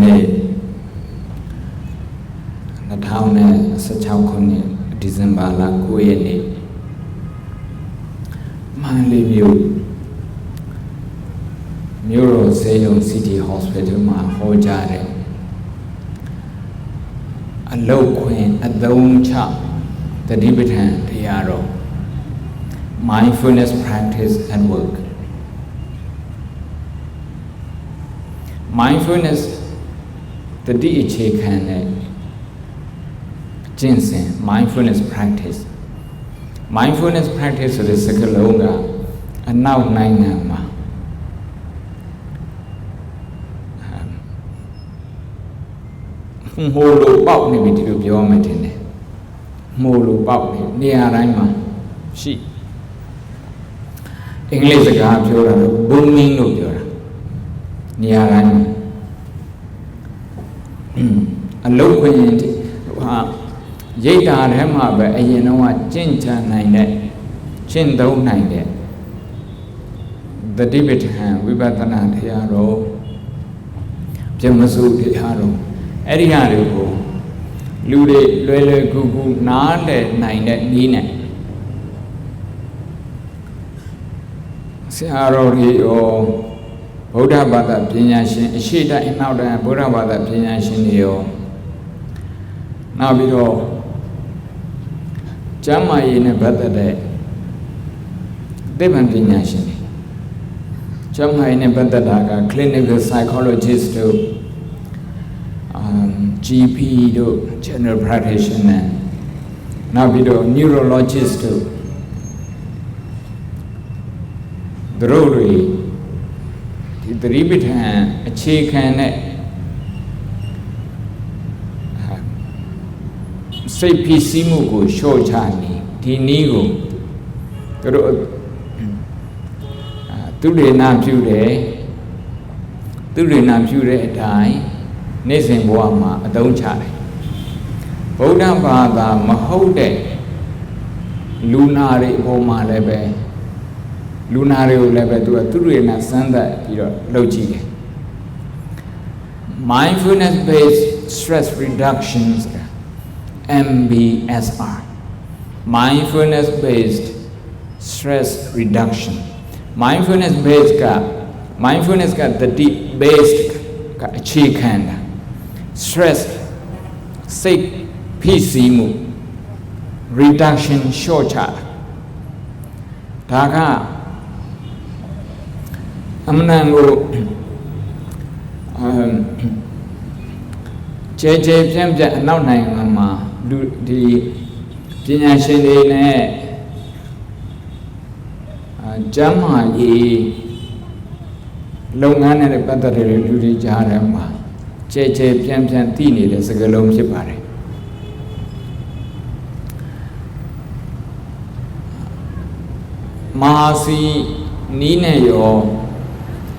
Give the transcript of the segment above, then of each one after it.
နေ့2016ခုနှစ်ဒီဇင်ဘာလ9ရက်နေ့မန္တလေးမြို့တော်ဆေးရုံ City Hospital မှာဟောကြားတဲ့အလုပ်ခွင်အသုံးချတတိပဋ္ဌာန်တရားတော် Mindfulness Practice at Work Mindfulness တတိအခြေခံတဲ့ကျင့်စဉ် Mindfulness Practice ဆိုတဲ့စကားလုံးကအနောက်နိုင်ငံမှာမိုးလိုပေါက်နေပြီဒီလိုပြောမှတင်တယ်မိုးလိုပေါက်နေရာတိုင်းမှာရှိအင်္ဂလိပ်စကားပြောတာတော့ booming လို့ပြောတာနေရာတိုင်းမှာအလုပ်ခွင်ဟာရိတ်တာထဲမှာပဲအရင်တော့ကျင့်ကြံနိုင်တဲ့ကျင့်သုံးနိုင်တဲ့တတိပဋ္ဌာန်ဝိပဿနာတရားတော်ပြမစုတရားတော်အဲ့ဒီဟာတွေကိုလူတွေလွယ်လွယ်ကူကူနားလည်နိုင်တဲ့နည်းနဲ့ဆရာတော်ကြီးရောဗုဒ္ဓဘာသာပညာရှင်အရှိတအနောက်တန်းဗုဒ္ဓဘာသာပညာရှင်တွေရောနောက်ပြီးတော့ကျမ်းမာရေးနဲ့ပတ်သက်တဲ့သိပ္ပံပညာရှင်တွေကျမ်းမာရေးနဲ့ပတ်သက်တာက clinical psychologist တို့GP တို့ general practitioner နောက်ပြီးတော့ neurologist တို့တို့တွေဒီသတိပဋ္ဌာန်အခြေခံတဲ့စိတ်ဖြစ်စီးမှုကိုလျှော့ချနေဒီနည်းကိုတို့သူတွေနာပြုတယ်သူတွေနာပြုတဲ့အတိုင်းနေ့စဉ်ဘဝမှာအသုံးချတယ်ဗုဒ္ဓဘာသာမဟုတ်တဲ့လူနာတွေအပေါ်မှာလည်းပဲလူနာတွေကိုလည်းပဲသူတွေနာစမ်းသပ်ပြီးတော့လုပ်ကြည့်တယ် Mindfulness based stress reduction MBSR Mindfulness based stress reduction Mindfulnessကတတိ based ကအခြေခံတာ stress စိတ်ဖိစီးမှု reduction လျှော့ချတာဒါကအမှန်ကိုကျဲပြန့်အနောက်နိုင်ငံမှာလူဒီပညာရှင်တွေနဲ့ကျမ်းမာရေးလုပ်ငန်းနဲ့ပတ်သက်တဲ့လူတွေကြားထဲမှာကျဲပြန့်သိနေတဲ့စကားလုံးဖြစ်ပါတယ်မဟာစီနီးနဲ့ရော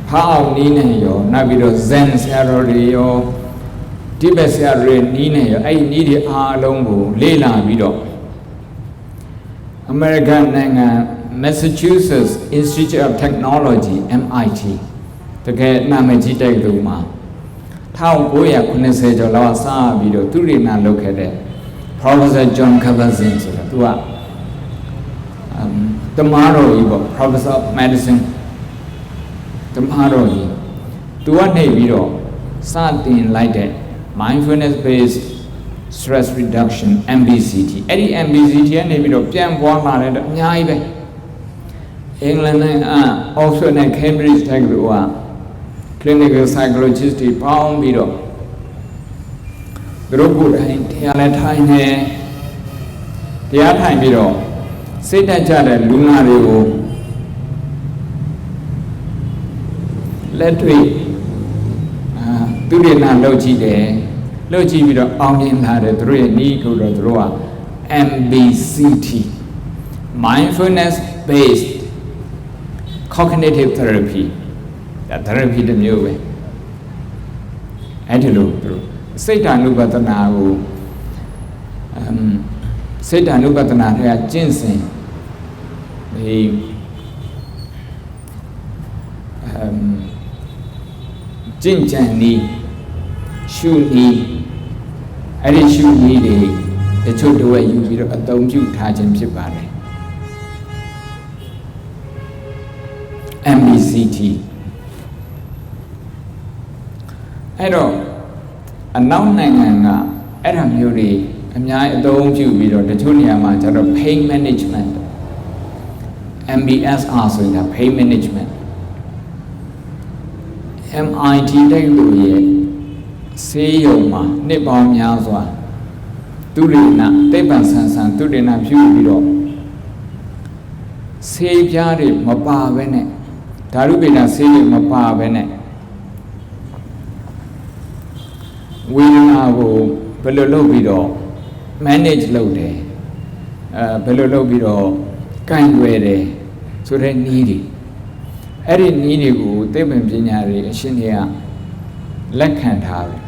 ဖာအောင်နီးနဲ့ရောနောက်ပြီးတော့ Zen ဆရာတော်တွေရောဒီဘက်ဆရာတွေနီးနဲ့ရောအဲ့ဒီနီးတွေအားလုံးကိုလေ့လာပြီးတော့ American နိုင်ငံ Massachusetts Institute of Technology MIT တကယ်နာမည်ကြီးတဲ့သူမှာ1990ကျော်လောက်စပြီးတော့သူတွေနာလုပ်ခဲ့တဲ့ Professor John Kabat-Zinn ဆိုတာသူကတမတော်ကြီးပေါ့ Professor of Medicine တမတော်ကြီးသူကနေပြီးတော့စတင်လိုက်တဲ့ Mindfulness based stress reduction MBCT အဲ့ဒီ MBCT ကနေပြီးတော့ပြန်ပွားလာတဲ့အများကြီးပဲအင်္ဂလန်နဲ့Oxford နဲ့ Cambridge တက္ကသိုလ်က clinical psychologist တွေပေါင်းပြီးတော့သူတို့ကိုယ်တိုင်တရားလည်းထိုင်နေတရားထိုင်ပြီးတော့စိတ်တက်ကြတဲ့လူနာတွေကိုလက်တွေ့သူတွေနာလုပ်ကြည့်တယ်လုပ်ကြည့်ပြီးတော့အောင်မြင်လာတယ်သူတို့ရဲ့ဤကိုတော့သူတို့က MBCT Mindfulness based cognitive therapy ဒါ therapy တစ်မျိုးပဲအဲ့ဒီလိုသူစိတ်ဓာနုပဒနာကိုစိတ်ဓာနုပဒနာတွေကကျင့်စဉ်ဒီကျင့်ကြံနည်း shoe knee အဲ့ဒီ shoe knee တွေတချို့တော့ယူပြီးတော့အသုံးပြုထားခြင်းဖြစ်ပါတယ် MBCT အဲ့တော့အနောက်နိုင်ငံကအဲ့ဒါမျိုးတွေအများအသုံးပြုပြီးတော့တချို့နေရာမှာကျတော့ pain management MBSR ဆိုတာ pain management MIT တဲ့လူရဲ့ဆေးရုံမှာနှစ်ပေါင်းများစွာသူရိနာသိပ္ပံဆန်းဆန်းသူရိနာပြုပြီးတော့ဆေးပြားတွေမပါဘဲနဲ့ဓာတုဗေဒဆေးတွေမပါဘဲနဲ့ဝေဒနာကိုဘယ်လိုလုပ်ပြီးတော့ manage လုပ်တယ်ဘယ်လိုလုပ်ပြီးတော့ကန့်ကွယ်တယ်ဆိုတဲ့နည်းတွေအဲ့ဒီနည်းတွေကိုသိပ္ပံပညာတွေအရှင်တွေကလက်ခံထားတယ်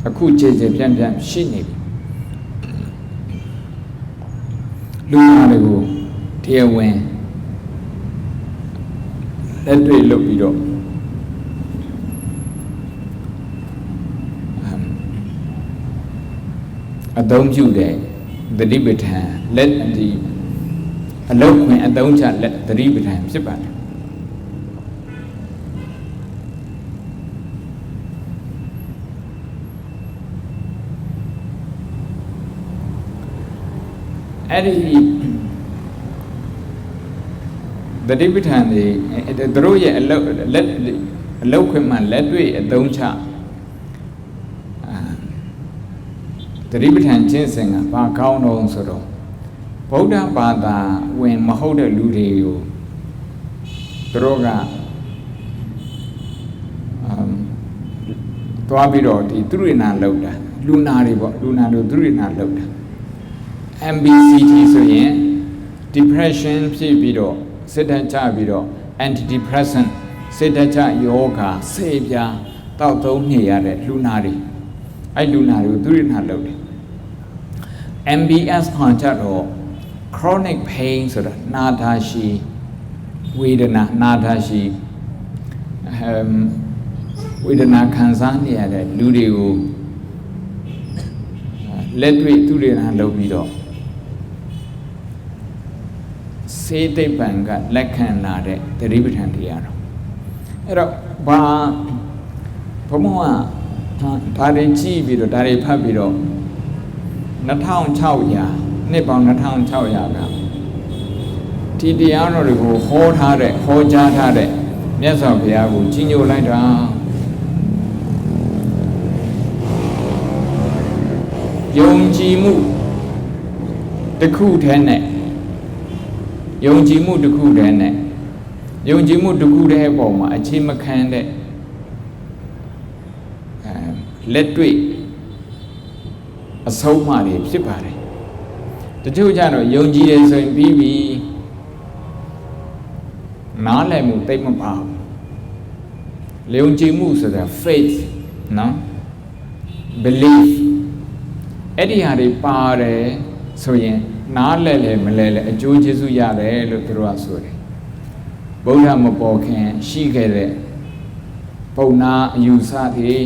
အခုကြည်ကြည်ပြန့်ပြန့်ရှိနေပြီလူနာတွေကိုတရားဝင်လက်တွေ့လုပ်ပြီးတော့အသုံးပြုတဲ့သတိပဋ္ဌာန်လက်ဒီအလုပ်ခွင်အသုံးချလက်သတိပဋ္ဌာန်ဖြစ်ပါတယ်အဲ့ဒီသတိပဋ္ဌာန်တွေသူတို့ရဲ့အလုပ်ခွင်မှာလက်တွေ့အသုံးချသတိပဋ္ဌာန်ကျင့်စဉ်ကဘာကောင်းတော့ဆိုတော့ဗုဒ္ဓဘာသာဝင်မဟုတ်တဲ့လူတွေကိုသူတို့ကသွားပြီးတော့ဒီသူရိနာလောက်တာလူနာတွေပေါ့လူနာတို့သူရိနာလောက်တာ MBCT ဆိုရင် depression ဖြစ်ပြီးတော့စိတ်ဓာတ်ကျပြီးတော့ antidepressant စိတ်ဓာတ်ကျယောဂဆေးပြားတောက်သုံးနေရတဲ့လူနာတွေအဲ့လူနာတွေကိုသူရိနာလောက်တယ် MBS ဟန်ကြတော့ chronic pain ဆိုတာနာတာရှိဝေဒနာနာတာရှိဝေဒနာခံစားနေရတဲ့လူတွေကိုလက်တွေ့သူရိနာလောက်ပြီးတော့စေသိပ္ပံကလက်ခံလာတဲ့သတိပဋ္ဌာန်တရားတော်အဲ့တော့ဘာဘုံဘုံကဒါတွေကြည့်ပြီးတော့ဒါတွေဖတ်ပြီးတော့2600နှစ်ပေါင်း2600ကဒီတရားတော်တွေကိုဟောကြားထားတဲ့မြတ်စွာဘုရားကိုကြီးညိုလိုက်တာယုံကြည်မှုတစ်ခုတည်းနဲ့ယုံကြည်မှုတစ်ခုတည်းနဲ့ယုံကြည်မှုတစ်ခုတည်းအပေါ်မှာအခြေမခံတဲ့လက်တွေ့အဆုံးအမတွေဖြစ်ပါတယ်တချို့ကြတော့ယုံကြည်တယ်ဆိုရင်ပြီးပြီနားလည်မှုသိမပါဘူးယုံကြည်မှုဆိုတာ faith နော် belief အဲ့ဒီဟာတွေပါတယ်ဆိုရင်နားလဲလဲမလဲလဲအကျိုးကျေးဇူးရတယ်လို့သူတို့ကဆိုတယ်ဗုဒ္ဓမပေါ်ခင်ရှိခဲ့တဲ့ပုံနာအယူဆတွေ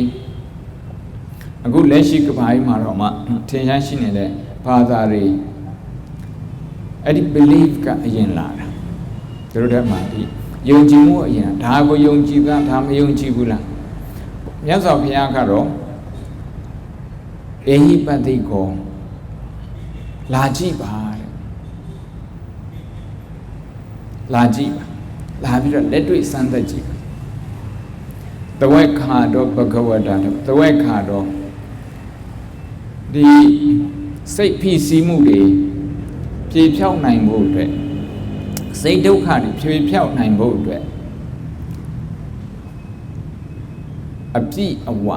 အခုလက်ရှိကဘာကြီးမှာတော့မှထင်ရှားရှိနေတဲ့ဘာသာတွေအဲ့ဒီ belief ကအရင်လာတာသူတို့ထဲမှာဒီယုံကြည်မှုအရင်ဒါကိုယုံကြည်တာဒါမယုံကြည်ဘူးလားမြတ်စွာဘုရားကတော့အေဟိပတိကိုလာကြည့်ပါတဲ့လာကြည့်ပါလာပြီးတော့လက်တွေ့စမ်းသပ်ကြည့်ပါသဝက်ခါတော့ဘဂဝတာသဝက်ခါတော့ဒီစိတ်ဖိစီးမှုတွေပြေဖြောက်နိုင်ဖို့အတွက်စိတ်ဒုက္ခတွေပြေဖြောက်နိုင်ဖို့အတွက်အပြည့်အဝ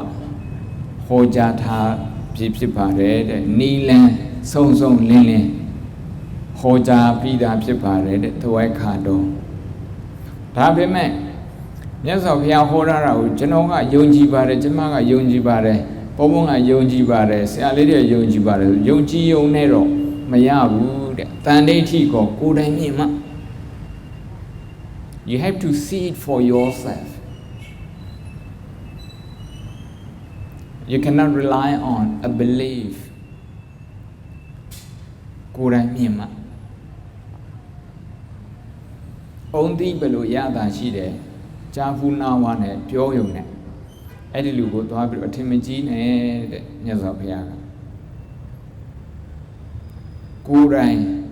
ဟောကြားထားဖြစ်ပါတယ်တဲ့နီလန်းစုံစုံလင်းလင်းဟောကြားပြီးသားဖြစ်ပါတယ်တဲ့သဝက်ခါတော့ဒါပေမဲ့မြတ်စွာဘုရားဟောထားတာကိုကျွန်တော်ကယုံကြည်ပါတယ်ကျွန်မကယုံကြည်ပါတယ်ဘုံဘုံကယုံကြည်ပါတယ်ဆရာလေးတွေယုံကြည်ပါတယ်ယုံကြည်ယုံနဲ့တော့မရဘူးတဲ့တန်ဋိဋ္ဌိကိုကိုယ်တိုင်မြင်မှ you have to see it for yourself You cannot rely on a belief. Kurai mima. Only below yada shide, Jafu na one, pure yone. Edilu go to have a timidine, Yazapia. Kurai,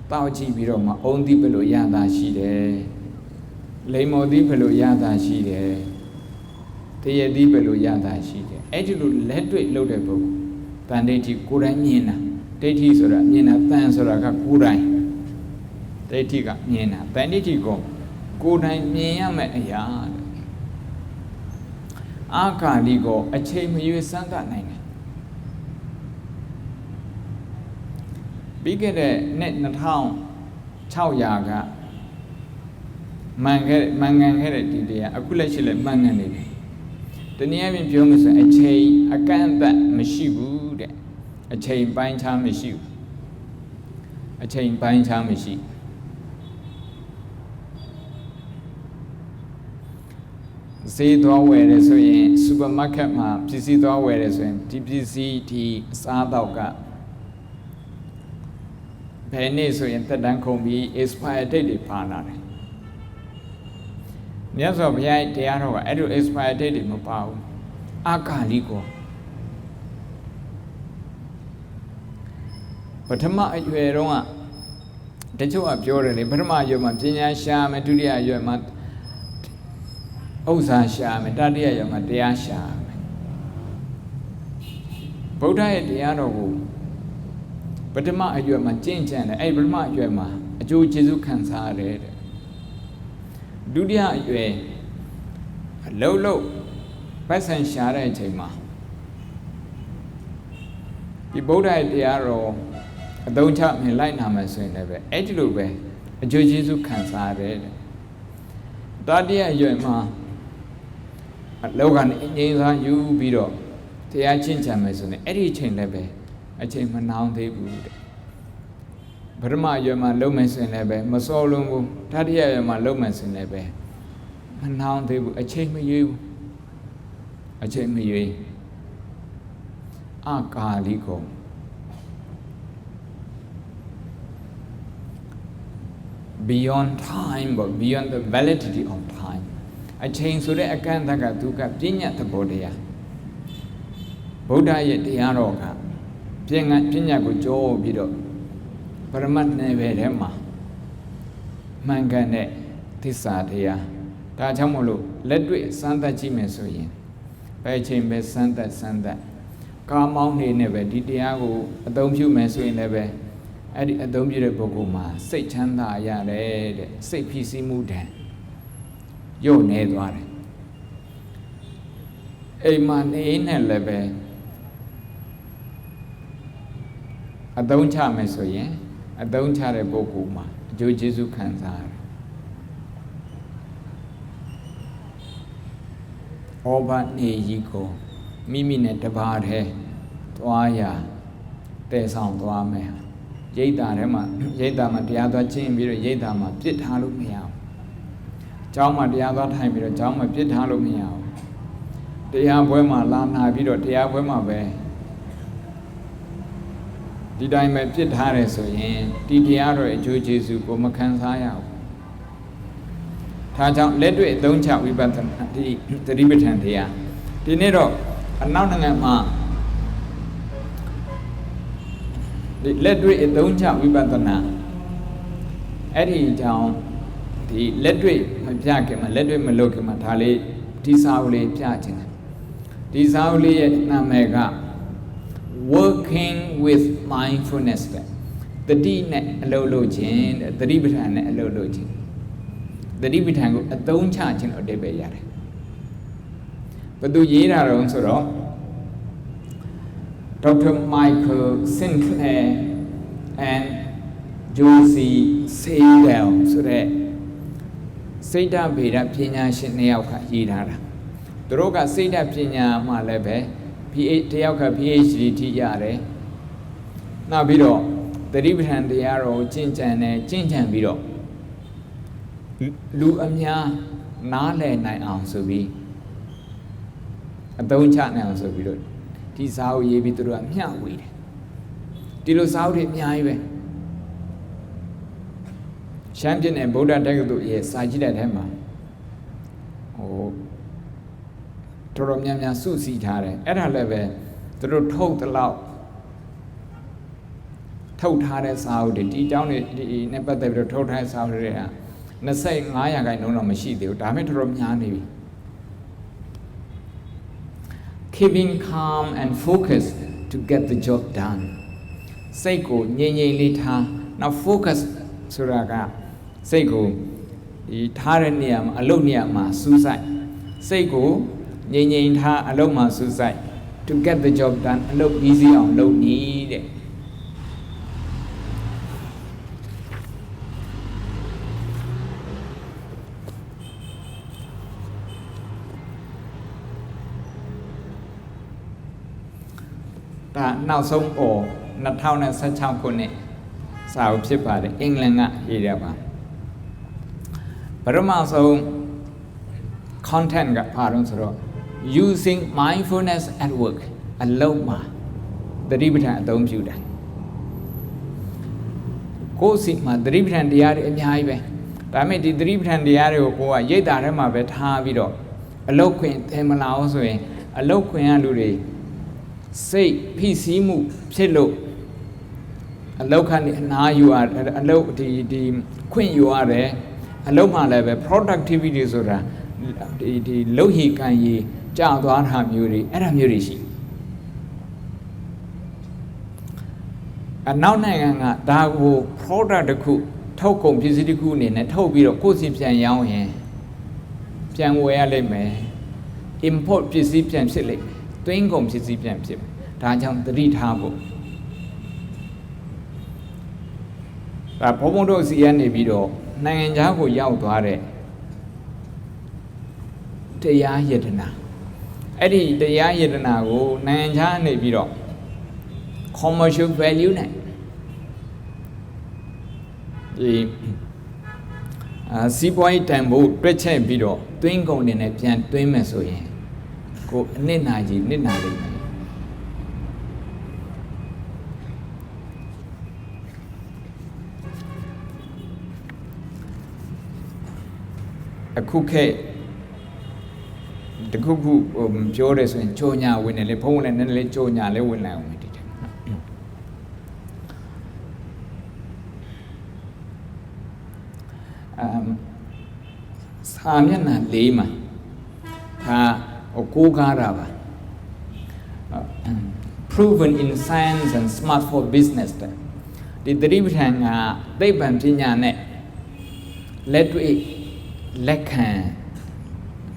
Tauchi Biroma, only below yada shide. Lemo di below yada shide. Te di below yada shide. Edilu let it load a book. Banditi Kurai Mina. Dati sora, Mina, thanks or a Kurai. Dati got Mina. Banditi go. Kurai Mia met a yard. Aka Ligo, a chain you Santa Nine. Bigger net in the town, Chow Yaga. Mangan headed the Akulachilla Mangan. The nearing Jones a chain, a can that machine, a chain buying time machine. A chain buying time machine. See the way as a supermarket map, PC the way as a TPCT Sadoka. Penny so in the Dankomi is by a daily partner. Yes, of Yai Tiano, I do aspire daily Mopao. Aka Ligo. But Tama, you are the two of your Burma, your Martina Sham, and Tudia, your mat. Osa Sham, and Tadia, your Matia Sham. Boda Tiano. But Tama, you are my change and I Burma, you are my Joe Jesu Kansare. Dudia, you are low, Passan Shara Chema. The Boda Tiaro. Don't tell me like Namas in never. Edulube, a Jesu Kansare. Dadia, you ma. At Logan, in you bedo. The Achincha Mason, Eddie Chain Lebe, a chain now they would. Burma, you ma lomas in Lebe, Masolum, Tadia, ma lomas in Lebe. And now they would a chain me you. A chain me you. Ah, Kaliko. Beyond time, but beyond the validity of time. I change so that I can't take a tuka, Pinya the Bodea. Boda yet the Aroka. Pinya go Joe Bido. Paramat never Mangane, Tisatia. Tajamolo, let me Santa Chimesoyin. By chamber Santa. Come on, he never did Diago, a dome you meso never. I don't be a Bogoma, say Chanda, Yare, say PC Mudan. Yo, Nedware. A man in a lebe. I don't charm so ye. I don't char a Bogoma, Joe Jesu Kansar. Oba ne yiko, Mimi net about he, Toya, there's on Toame. Yeda Matia Chin, Yeda Ma, Pit Halumia. Jama the other time, Jama Pit Halumia. The Yabwema Lana Vido, the Yabwema Bay. Did I make Pit Harris or Yen? Did the other a Jew Jesu go Makansaya? Taja, let it don't chat with the Libertan here. The Nero, another ma. Let it don't chat with Batana. Eddie down the letre, my jacket, my letter, my look, my tally, Tisauli Piatin. Tisauli Namega. Working with mindfulness. The D net allogin, the Ribitan allogin. The Ribitan don't charge in Odebeyare. But do ye are also Dr. Michael Sinclair and Josie Seidel, so that Seda Beda Pina Shinneoka Yidara. The Roga Seda Pina Malebe, Teoka PhD Tiare. Now Bido, the Ribitan the arrow, Chinchan Bido. Lu Amia Nale Night also be. A don't chat now also Bido. ဒီစာအုပ်ရေးပြီးသူတို့ကမျှဝေတယ်ဒီလိုစာအုပ်တွေအများကြီးပဲရှမ်းပြည်နယ်ဗုဒ္ဓတက္ကသိုလ်ရဲ့စာကြည့်တဲ့ထဲမှာတော်တော်များများစုစည်းထားတယ်အဲ့ဒါလည်းပဲသူတို့ထုတ်သလောက်ထုတ်ထားတဲ့စာအုပ်တွေဒီအကြောင်းတွေဒီနဲ့ပတ်သက်ပြီးတော့ထုတ်ထားတဲ့စာအုပ်တွေက25ရာခိုင်နှုန်းတော့မရှိသေးဘူးဒါပေမဲ့တော်တော်များနေပြီ keeping calm and focus to get the job done စိတ်ကိုငြိမ်ငြိမ်လေးထားနောက် focus ဆိုတာကစိတ်ကိုဒီထားတဲ့နေရာမှာအလုပ်နေရာမှာစူးစိုက်စိတ်ကိုငြိမ်ငြိမ်ထားအလုပ်မှာစူးစိုက် to get the job done အလုပ် easy အောင်လုပ်နေတဲ့ဒါနောက်ဆုံး2016ခုနှစ်စာအုပ်ဖြစ်ပါတယ်အင်္ဂလန်ကရေးရပါပထမဆုံး content ကဘာလို့ဆိုတော့ using mindfulness at work အလုပ်မှာသတိပဋ္ဌာန်အသုံးပြုတာကိုယ်စီမှာသတိပဋ္ဌာန်တရားတွေအများကြီးပဲဒါပေမဲ့ဒီသတိပဋ္ဌာန်တရားတွေကိုကိုကရိတ်တာထဲမှာပဲထားပြီးတော့အလုပ်ခွင်သင်မလာအောင်ဆိုရင်အလုပ်ခွင်ကလူတွေစိတ်ဖိစီးမှုဖြစ်လို့အလောက်ခဏအနားယူရအလောက်ဒီခွင့်ယူရတယ်အလောက်မှလည်းပဲ productivity ဆိုတာဒီလုပ်ရည်ကန်ရည်ကြာသွားတာမျိုးတွေအဲ့ဒါမျိုးတွေရှိအနောက်နိုင်ငံကဒါကို product တစ်ခုထုတ်ကုန်ပစ္စည်းတစ်ခုအနေနဲ့ထုတ်ပြီးတော့ကိုယ့်စီပြန်ရောင်းရင်ပြန်ဝယ်ရလိမ့်မယ် import ပစ္စည်းပြန်ဖြစ်လိမ့်မယ်သွင်းကုန်ပစ္စည်းပြန်ဖြစ်မယ်ဒါကြောင့်သတိထားဖို့ဒါဘုံဘုံတို့စီကနေပြီးတော့နိုင်ငံခြားကိုရောက်သွားတဲ့တရားယတနာအဲ့ဒီတရားယတနာကိုနိုင်ငံခြားနေပြီးတော့ commercial value နဲ့ဒီစီးပွားရေးတန်ဖိုးတွက်ချက်ပြီးတော့သွင်းကုန်တွေနဲ့ပြန်သွင်းမယ်ဆိုရင်ကိုအနစ်နာကြီးနစ်နာလိမ့်မယ်အခုခေတ်တခုခုပြောတယ်ဆိုရင်ကြောညာဝင်တယ်လေဖုန်းလည်းနည်းနည်းလေးကြောညာလေးဝင်လိုက်အောင်ဒီတဲ့စာမျက်နှာ၄မှာဒါကိုးကားတာပါ proven in science and smart for business ဒီသတိပဋ္ဌာန်ကသိပ္ပံပညာနဲ့လက်တွေ့လက်ခံ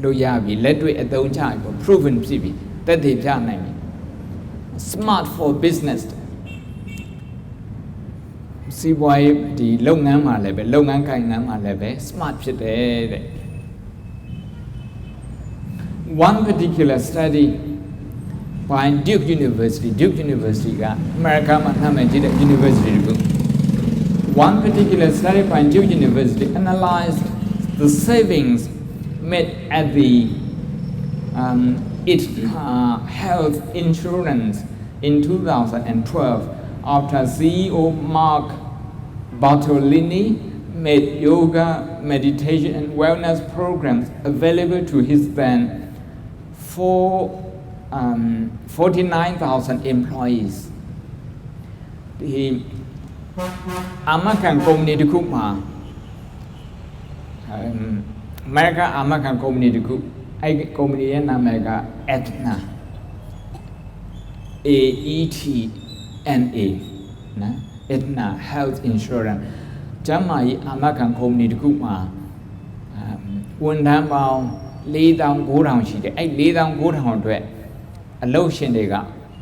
လို့ရပြီလက်တွေ့အသုံးချပြီး proven ဖြစ်ပြီသက်သေပြနိုင်ပြီ smart for business စီးပွားရေးဒီလုပ်ငန်းမှာလည်းပဲလုပ်ငန်းကိုင်ငန်းမှာလည်းပဲ smart ဖြစ်တယ်တဲ့ one particular study by Duke University က America မှာနာမည်ကြီးတဲ့ university တခု one particular study by Duke University analyzed the savings made at the health insurance in 2012 after CEO Mark Bartolini made yoga, meditation and wellness programs available to his then 49,000 employees. The American company တခုမှာAmerica American company တခုအဲ့ company ရဲ့နာမည်က Aetna AETNA နော် Aetna Health Insurance ကျန်းမာရေး American company တခုမှာဝန်ထမ်းပေါင်း4,900ရှိတယ်အဲ့4,900အတွက်အလုပ်ရှင်တွေက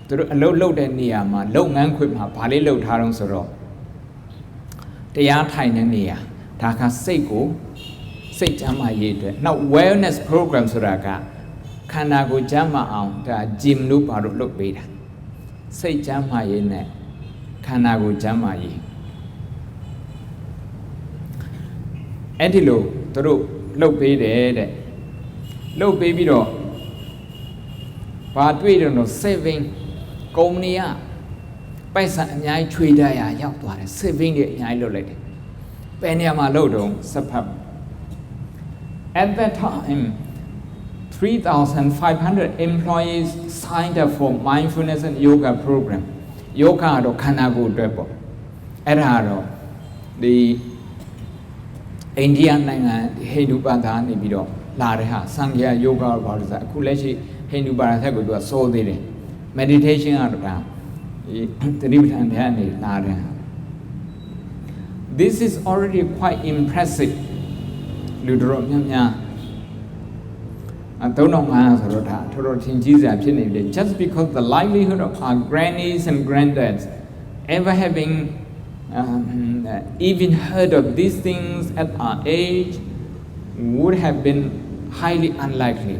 သူတို့အလုပ်လုပ်တဲ့နေရာမှာလုပ်ငန်းခွင်မှာဗာလေးလုပ်ထားတော့ဆိုတော့တရားထိုင်တဲ့နေရာဒါကစိတ်ကိုစိတ်ကျန်းမာရေးအတွက်နောက် wellness program ဆိုတာကခန္ဓာကိုယ်ကျန်းမာအောင်ဒါ gym လို့ပါလို့လုပ်ပေးတာစိတ်ကျန်းမာရေးနဲ့ခန္ဓာကိုယ်ကျန်းမာရေးအဲ့ဒီလိုသူတို့လုပ်ပေးတယ်တဲ့လုပ်ပေးပြီးတော့ဘာတွေ့တယ်တော့ saving company ကပိုက်ဆံအများကြီးချွေတရရောက်သွားတယ် saving တွေအများကြီးလုပ်လိုက်တယ်ဘယ်နေရာမှာလုပ်တော့စက်ဖတ် At that time 3,500 employees signed up for mindfulness and yoga program yoga တော့ခန္ဓာကိုယ်အတွက်ပေါ့အဲ့ဒါတော့ဒီအိန္ဒိယနိုင်ငံဟိန္ဒူဘာသာနေပြီးတော့လာတဲ့ဟာစံဃာ yoga ဘာလို့ဆိုအခုလက်ရှိဟိန္ဒူဘာသာဆက်ကိုသူကစိုးသေးတယ် meditation ကတော့ဒါသတိပဋ္ဌာန်တရားနေလာတဲ့ဟာ This is already quite impressive လူတော်များများ3500ဆိုတော့ဒါတော်တော်ထင်ကြီးစရာဖြစ်နေတယ် just because the livelihood of our grannies and granddads ever having even heard of these things at our age would have been highly unlikely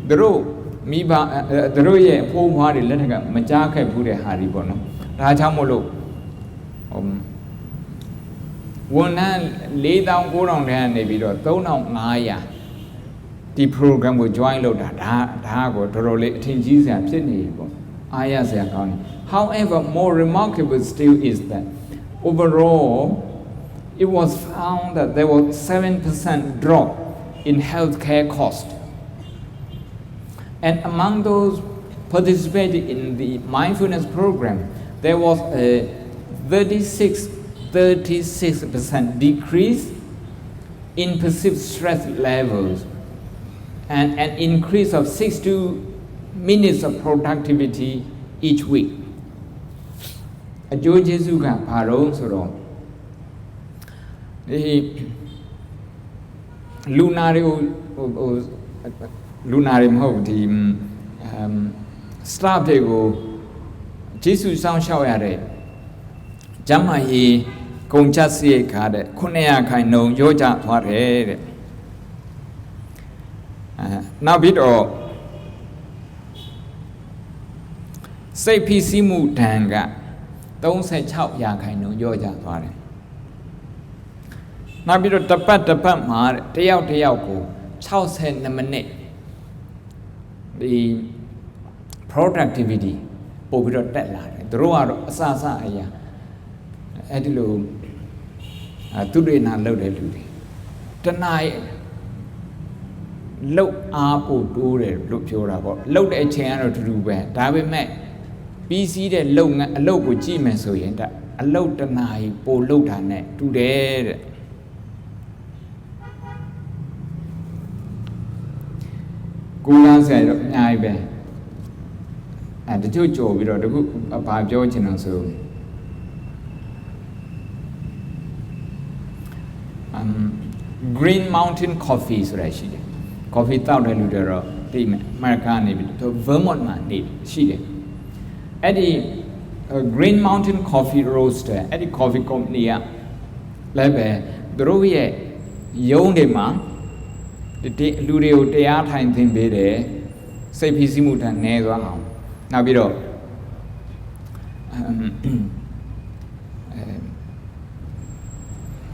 တို့ရဲ့အဖိုးအဖွားတွေလက်ထက်ကမကြားခဲ့ဘူးတဲ့ဟာတွေပေါ့နော်ဒါကြောင့်မို့လို့ဝန်ထမ်း4,000 9,000တန်းနေပြီးတော့3,500ဒီ program ကို join လုပ်တာဒါကိုတော်တော်လေးအထင်ကြီးစရာဖြစ်နေပြီပေါ့အားရစရာကောင်းတယ် However more remarkable still is that overall it was found that there was 7% drop in healthcare cost and among those participating in the mindfulness program there was a 36% decrease in perceived stress levels and an increase of 62 minutes of productivity each week အကျိုးကျေးဇူးကဘာလို့ဆိုတော့ဒီလူနာတွေမဟုတ်ဒီ staff တွေကိုကျေးဇူးဆောင်ရှောက်ရတဲ့ကျန်းမာရေးကုန်ကျစရိတ်ခါတဲ့900ခိုင်နှုန်းရောကြသွားတယ်တဲ့နောက်ပြီးတော့စိတ်ဖိစီးမှုဒဏ်က36ရာခိုင်နှုန်းရောကြသွားတယ်နောက်ပြီးတော့တစ်ပတ်မှာတယောက်ကို62မိနစ်ဒီ productivity ပို့ပြီးတော့တက်လာတယ်သူတို့ကတော့အစအရာအဲ့ဒီလိုသူတွေနာလောက်တဲ့လူတွေတနားလောက်အားပို့တိုးတယ်လို့ပြောတာပေါ့လောက်တဲ့အချိန်ကတော့တူတူပဲဒါပေမဲ့ပြီးစီးတဲ့လုပ်ငန်းအလုပ်ကိုကြည့်မယ်ဆိုရင်အလုပ်တနားပို့လောက်တာနဲ့တူတယ်တဲ့ကိုလန်းဆရာတော့အများကြီးပဲတချို့ကြော်ပြီးတော့တခုဘာပြောချင်တော့ဆိုGreen Mountain Coffee ဆိုတာရှိတယ် coffee တောက်တဲ့လူတွေတော့သိမယ်အမေရိကန်နေပြီးတော့ Vermont မှာနေရှိတယ်အဲ့ဒီ Green Mountain Coffee Roaster အဲ့ဒီ coffee company ကလည်းပဲသူတို့ရဲ့ရုံးတွေမှာဒီလူတွေကိုတရားထိုင်သင်ပေးတယ်စိတ်ဖိစီးမှုတန်းနည်းသွားအောင်နောက်ပြီးတော့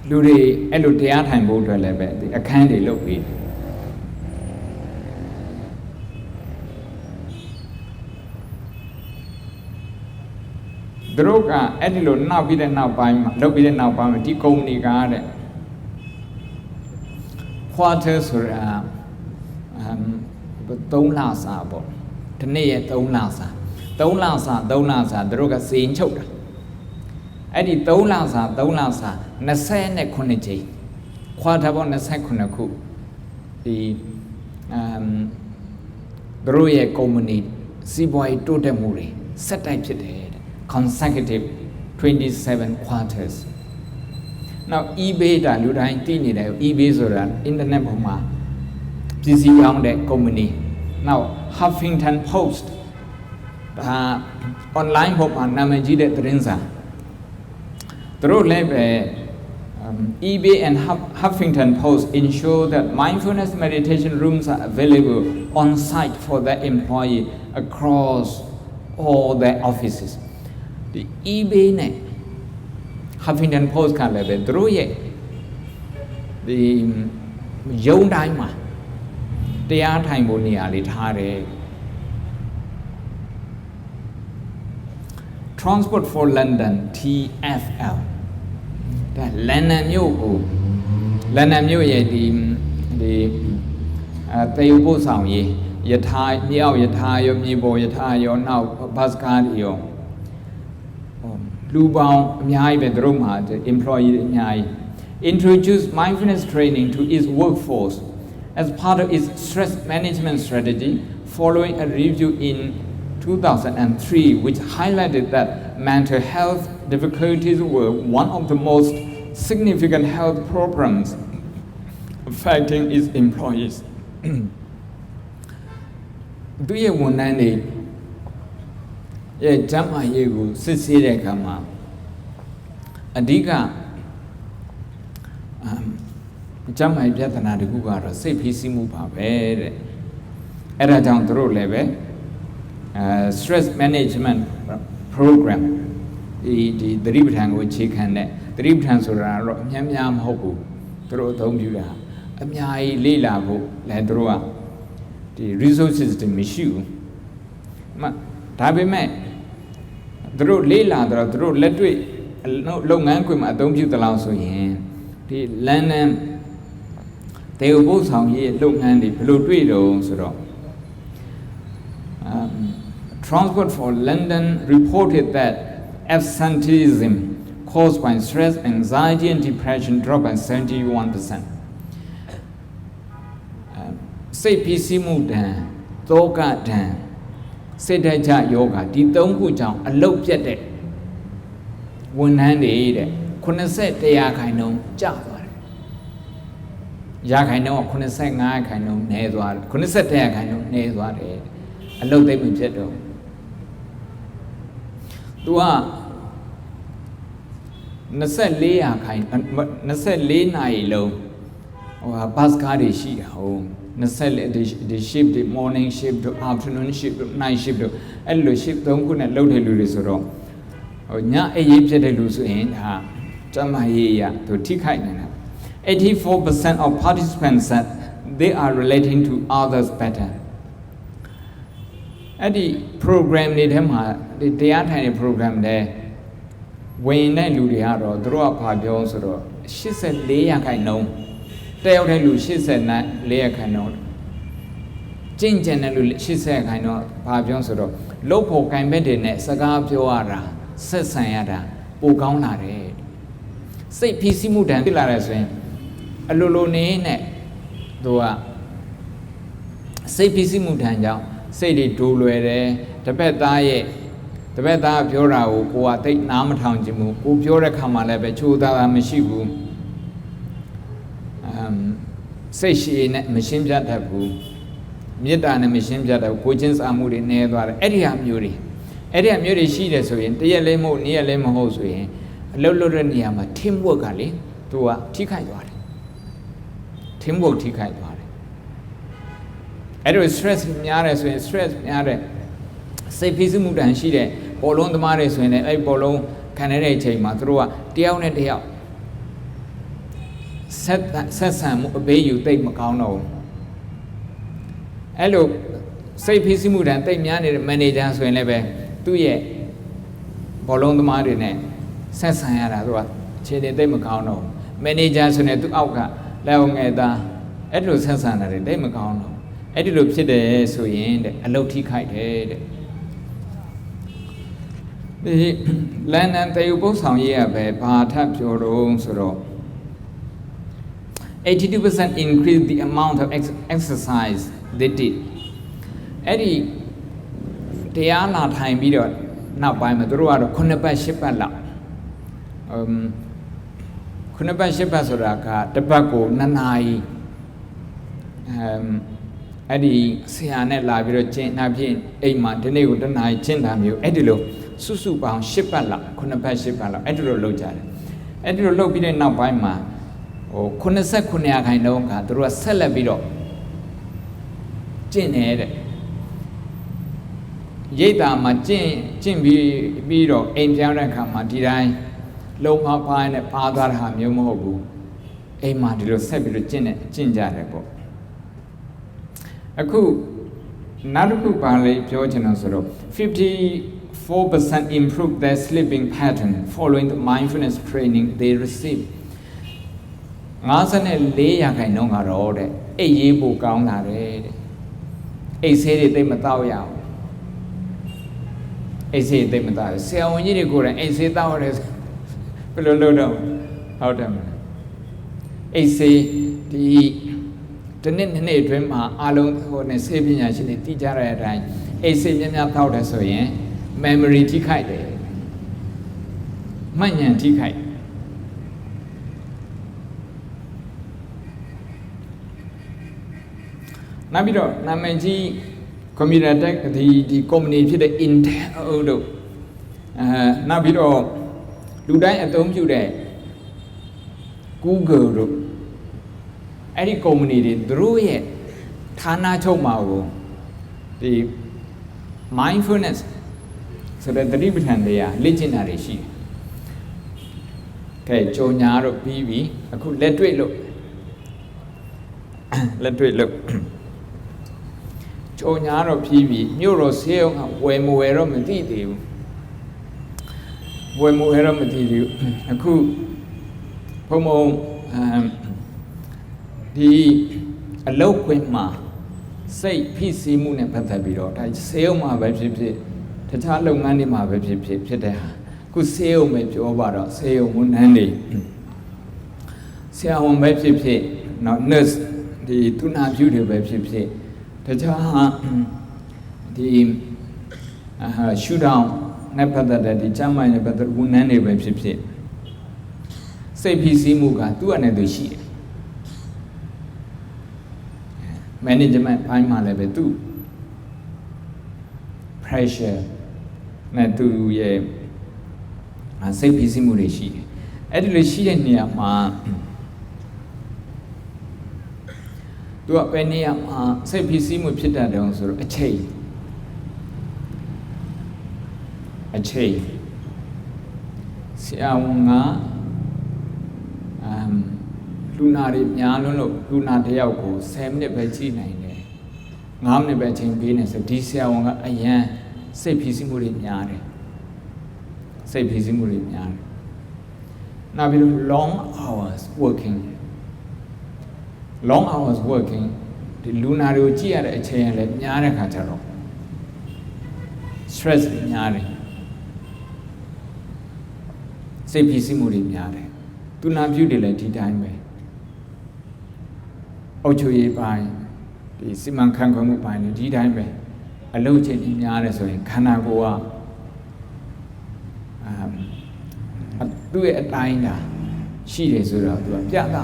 လူတွေအဲ့လိုတရားထိုင်ဖို့အတွက်လည်းပဲဒီအခန်းတွေလုပ်ပြီးသူတို့ကအဲ့ဒီလိုနောက်ပြီးတဲ့နောက်ပိုင်းမှာလုပ်ပြီးတဲ့နောက်ပိုင်းမှာဒီကုမ္ပဏီကတဲ့ quarter ဆိုတာ3လစာပေါ့ဒီနေ့ရဲ့3လစာသူတို့ကစီရင်ချုပ်တာအဲ့ဒီ3လစာ29ချိန်ခွာထားပေါ့29ခုဒီတို့ရဲ့ company စီးပွားရေးတိုးတက်မှုတွေဆက်တိုက်ဖြစ်တယ် consecutive 27 quarters now eBay တာလူတိုင်းသိနေတယ် eBay ဆိုတာ internet ပေါ်မှာပစ္စည်းရောင်းတဲ့ company now Huffington Post ဒါ online ပေါ်မှာနာမည်ကြီးတဲ့သတင်းစာသူတို့လည်းပဲ eBay and Huffington Post ensure that mindfulness meditation rooms are available on site for their employee across all their offices ဒီ eBay နဲ့ Huffington Post ကလည်းပဲသူတို့ရဲ့ဒီရုံးတိုင်းမှာတရားထိုင်ဖို့နေရာလေးထားတယ် Transport for London TFL ဒါလန်ဒန်မြို့ကိုလန်ဒန်မြို့ရဲ့ဒီတရုတ်ပို့ဆောင်ရေးယထာမြေအောက်ယထာရောမြေပေါ်ယထာရောနောက်ဘတ်စကားတွေရောလူပေါင်းအများကြီးပဲသူတို့မှာ employee အများကြီး introduce mindfulness training to its workforce as part of its stress management strategy following a review in 2003 which highlighted that mental health difficulties were one of the most significant health problems affecting its employees သူရဲ့ဝန်ထမ်းတွေရဲ့ကျန်းမာရေးကိုစစ်ဆေးတဲ့အခါမှာအဓိကကျန်းမာရေးပြဿနာတစ်ခုကတော့စိတ်ဖိစီးမှုပါပဲတဲ့အဲ့ဒါကြောင့်သူတို့လည်းပဲstress management program ဒီသတိပဋ္ဌာန်ကိုအခြေခံတဲ့သတိပဋ္ဌာန်ဆိုတာတော့အများများမဟုတ်ဘူးသူတို့အသုံးပြုတာအများကြီးလေ့လာဖို့လည်းသူတို့ကဒီ resources တွေမရှိဘူးဒါပေမဲ့သူတို့လေ့လာတော့သူတို့လက်တွေ့လုပ်ငန်းခွင်မှာအသုံးပြုသလောက်ဆိုရင်ဒီလန်ဒန်တေယိုပို့ဆောင်ရေးလုပ်ငန်းတွေဘယ်လိုတွေ့တော့ဆိုတော့Transport for London reported that absenteeism caused by stress, anxiety, and depression dropped by 71%. စိတ်ဖိစီးမှုတန်သောကတန်စိတ်ဓာတ်ကျယောဂဒီသုံးခုကြောင့်အလုတ်ပြတ်တဲ့ဝန်ထမ်းတွေတဲ့80%ရာခိုင်နှုန်းကျသွားတယ်။ရာခိုင်နှုန်းက85%ရာခိုင်နှုန်းနည်းသွားတယ်81%ရာခိုင်နှုန်းနည်းသွားတယ်အလုတ်သိမ့်မဖြစ်တော့သူက24ရာခိုင်24နာရီလုံးဘတ်စကားတွေရှိတာဟုတ်24ဒီ shift ဒီ morning shift တို့ afternoon shift တို့ night shift တို့အဲ့လို shift 3ခုနဲ့လုပ်တဲ့လူတွေဆိုတော့ညအိပ်ရေးဖြစ်တဲ့လူဆိုရင်ဒါကျန်းမာရေးရသူထိခိုက်နေတာ84% of participants said they are relating to others better အဲ့ဒီ program တွေထဲမှာဒီတရားထိုင်တဲ့ program တွေဝင်တဲ့လူတွေကတော့သူတို့ကဘာပြောဆိုတော့84ရာခိုင်နှုန်းတက်ရောက်တဲ့လူ84ရာခိုင်နှုန်းကျင့်ကြံတဲ့လူ80ရာခိုင်နှုန်းဘာပြောဆိုတော့လုပ်ဖို့ကင်ဘက်တွေနဲ့စကားပြောရတာဆက်ဆံရတာပိုကောင်းလာတယ်စိတ်ဖိစီးမှုတန်ဖြစ်လာတယ်ဆိုရင်အလိုလိုနေနဲ့သူကစိတ်ဖိစီးမှုတန်ကြောင့်စိတ်တွေဒိုးလွယ်တယ်တပည့်သားပြောတာကိုကိုကသိနားမထောင်ချင်ဘူးကိုပြောတဲ့ခါမှလည်းပဲချိုးသားတာမရှိဘူးစိတ်ရှိနဲ့မရှင်းပြတတ်ဘူးမေတ္တာနဲ့မရှင်းပြတတ်ဘူးကိုချင်းစာမှုတွေနည်းသွားတယ်အဲ့ဒီဟာမျိုးတွေရှိတယ်ဆိုရင်တရက်လေးမဟုတ်နေ့ရက်လေးမဟုတ်ဆိုရင်အလုပ်လုပ်တဲ့နေရာမှာ team work ကလေသူကထိခိုက်သွားတယ် team work ထိခိုက်သွားတယ်အဲ့တော့ stress များတယ်ဆိုရင် stress များတယ်စိတ်ဖိစီးမှုတန်ရှိတဲ့ဘောလုံးသမားတွေဆိုရင်လည်းအဲ့ဘောလုံးခံရတဲ့အချိန်မှာသူတို့ကတယောက်နဲ့တယောက်ဆက်ဆံမှုအပေးယူတိတ်မကောင်းတော့ဘူးအဲ့လိုစိတ်ဖိစီးမှုတန်တိတ်များနေတဲ့ manager ဆိုရင်လည်းပဲသူ့ရဲ့ဘောလုံးသမားတွေနဲ့ဆက်ဆံရတာသူကခြေတင်တိတ်မကောင်းတော့ဘူး manager ဆိုရင်သူ့အောက်ကလက်အောင်ငယ်သားအဲ့လိုဆက်ဆံတာတွေတိတ်မကောင်းတော့အဲ့ဒီလိုဖြစ်တယ်ဆိုရင်တဲ့အလုပ်ထိခိုက်တယ်တဲ့ဒီလန်ဒန်တေယိုပို့ဆောင်ရေးရပဲဘာထပ်ပြောတော့ဆိုတော့82% increase the amount of exercise they did အဲ့ဒီတရားလာထိုင်ပြီးတော့နောက်ပိုင်းမှာတို့ကတော့9ပတ်10ပတ်လောက်9ပတ်10ပတ်ဆိုတာကတစ်ပတ်ကို2နာရီအဲ့ဒီဆရာနဲ့လာပြီးတော့ကျင့်နှာဖြင့်အိမ်မှာဒီနေ့ကို2နာရီကျင့်တာမျိုးအဲ့ဒီလိုစုပေါင်း10ပတ်လောက်9ပတ်10ပတ်လောက်အဲ့ဒီလိုလုပ်ကြတယ်အဲ့ဒီလိုလုပ်ပြီးတဲ့နောက်ပိုင်းမှာ89ရာခိုင်နှုန်းကသူတို့ကဆက်လက်ပြီးတော့ကျင့်နေတဲ့ရိတ်တာမှာကျင့်ပြီးတော့အိမ်ပြောင်းတဲ့အခါမှာဒီတိုင်းလုံမပါနဲ့ပါသွားတာမျိုးမဟုတ်ဘူးအိမ်မှာဒီလိုဆက်ပြီးတော့ကျင့်ကြတယ်ပေါ့အခုနောက်တစ်ခုပါလေပြောချင်တော့ဆိုတော့ 4% improve their sleeping pattern following the mindfulness training they receive 54ရာခိုင်နှုန်းကတော့တဲ့အိပ်ရေးပိုကောင်းလာတယ်တဲ့အိပ်ဆေးတွေသိမတောက်ရအောင်အိပ်ဆေးသိမတောက်ဆရာဝန်ကြီးတွေကိုယ်တိုင်အိပ်ဆေးတောက်ရတယ်ဘယ်လိုလုပ်တော့ဟုတ်တယ်မလားအိပ်ဆေးဒီတနေ့နေ့အတွင်းမှာအလုံးဟိုနဲ့ဆေးပညာရှင်တွေသိကြတဲ့အတိုင်းအိပ်ဆေးများများတောက်တယ်ဆိုရင် memory ထိခိုက်တယ်မှတ်ဉာဏ်ထိခိုက်နောက်ပြီးတော့နာမည်ကြီး computer tech ဒီ company ဖြစ်တဲ့ Intel တို့နောက်ပြီးတော့လူတိုင်းအသုံးပြုတဲ့ Google တို့အဲ့ဒီ company တွေသူတို့ရဲ့ဌာနချုပ်မှာကိုဒီ mindfulness ဆိုတဲ့သတိပဋ္ဌာန်တွေကလေ့ကျင့်တာတွေရှိတယ်။ကဲကြုံညာတော့ပြီးပြီအခုလက်တွေ့လို့ကြုံညာတော့ပြီးပြီမြို့တော်ဆေးရုံကဝယ်မဝယ်တော့မသိသေးဘူးအခုဘုံဒီအလုပ်ခွင်မှာစိတ်ဖိစီးမှုနဲ့ပတ်သက်ပြီးတော့ဒါဆေးရုံမှာပဲဖြစ်ဖြစ်တခြားလုပ်ငန်းတွေမှာပဲဖြစ်တဲ့ဟာခုဆေးရုံပဲပြောပါတော့ဆေးရုံဝန်ထမ်းတွေဆရာဝန်ပဲဖြစ်နော် nurse ဒီသူနာပြုတွေပဲဖြစ်တခြားဒီရှူဒေါင်းနဲ့ပတ်သက်တဲ့ဒီကျန်းမာရေးနဲ့ပတ်သက်ဝန်ထမ်းတွေပဲဖြစ်စိတ်ဖိစီးမှုကသူ့အနေနဲ့သူရှိတယ်management ဘိုင်းမှာလည်းပဲသူ pressure နဲ့သူရဲ့စိတ်ဖိစီးမှုတွေရှိတယ်အဲ့ဒီလိုရှိတဲ့နေရာမှာသူကဘယ်နေရာမှာစိတ်ဖိစီးမှုဖြစ်တတ်တယ်ဆိုတော့အချိန်ဆရာဝန်ကလူနာတွေများလို့လူနာတစ်ယောက်ကို10မိနစ်ပဲကြည့်နိုင်တယ်9မိနစ်ပဲအချိန်ပေးနေဆိုဒီဆရာဝန်ကအရန်စိတ်ဖိစီးမှုတွေများတယ်နောက်ပြီးတော့ long hours working ဒီလူနာတွေကိုကြည့်ရတဲ့အချိန်ကလည်းများတဲ့ခါကျတော့ stress တွေများတယ်စိတ်ဖိစီးမှုတွေများတယ်သူနာပြုတွေလည်းဒီတိုင်းပဲအုပ်ချုပ်ရေးပိုင်းဒီစီမံခန့်ခွဲမှုပိုင်းတွေဒီတိုင်းပဲအလုပ်ချိန်ကြီးများတယ်ဆိုရင်ခန္ဓာကိုယ်ကသူ့ရဲ့အတိုင်းတာရှိတယ်ဆိုတော့သူကပြသလာ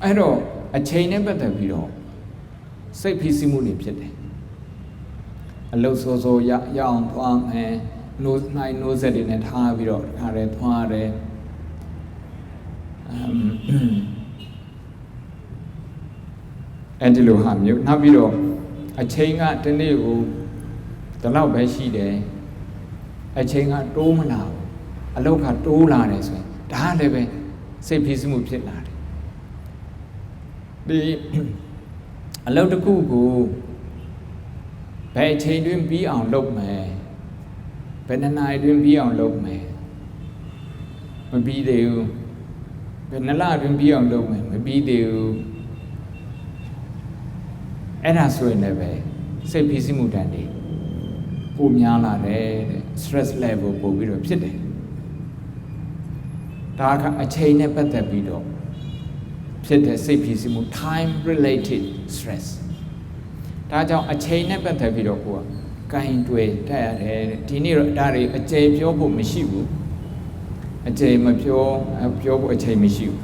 အဲ့တော့အချိန်နဲ့ပတ်သက်ပြီးတော့စိတ်ဖိစီးမှုတွေဖြစ်တယ်အလုပ်စောရအောင်သွားမယ်နိုးဆက်တွေနဲ့ထားပြီးတော့ခါရဲသွားတယ်အဲ့ဒီလိုဟာမျိုးနောက်ပြီးတော့အချိန်ကတနေ့ကိုဒီလောက်ပဲရှိတယ်အချိန်ကတိုးမလာဘူးအလုပ်ကတိုးလာတယ်ဆိုရင်ဒါလည်းပဲစိတ်ဖိစီးမှုဖြစ်လာတယ်ဒီအလုပ်တစ်ခုကိုဘယ်အချိန်တွင်ပြီးအောင်လုပ်မယ်ဘယ်နှစ်နာရီတွင်ပြီးအောင်လုပ်မယ်မပြီးသေးဘူးဘယ်နှစ်လတွင်ပြီးအောင်လုပ်မယ်မပြီးသေးဘူးအဲ့ဒါဆိုရင်လည်းပဲစိတ်ဖိစီးမှုတန်တွေပိုများလာတယ်တဲ့ stress level ပိုပြီးတော့ဖြစ်တယ်ဒါကအချိန်နဲ့ပတ်သက်ပြီးတော့ဖြစ်တဲ့စိတ်ဖိစီးမှု time related stress ဒါကြောင့်အချိန်နဲ့ပတ်သက်ပြီးတော့ကိုယ်ကင်တွေ့တက်ရတယ်ဒီနေ့တော့ဒါတွေအကျယ်ပြောဖို့မရှိဘူးအကျယ်မပြောဖို့အချိန်မရှိဘူး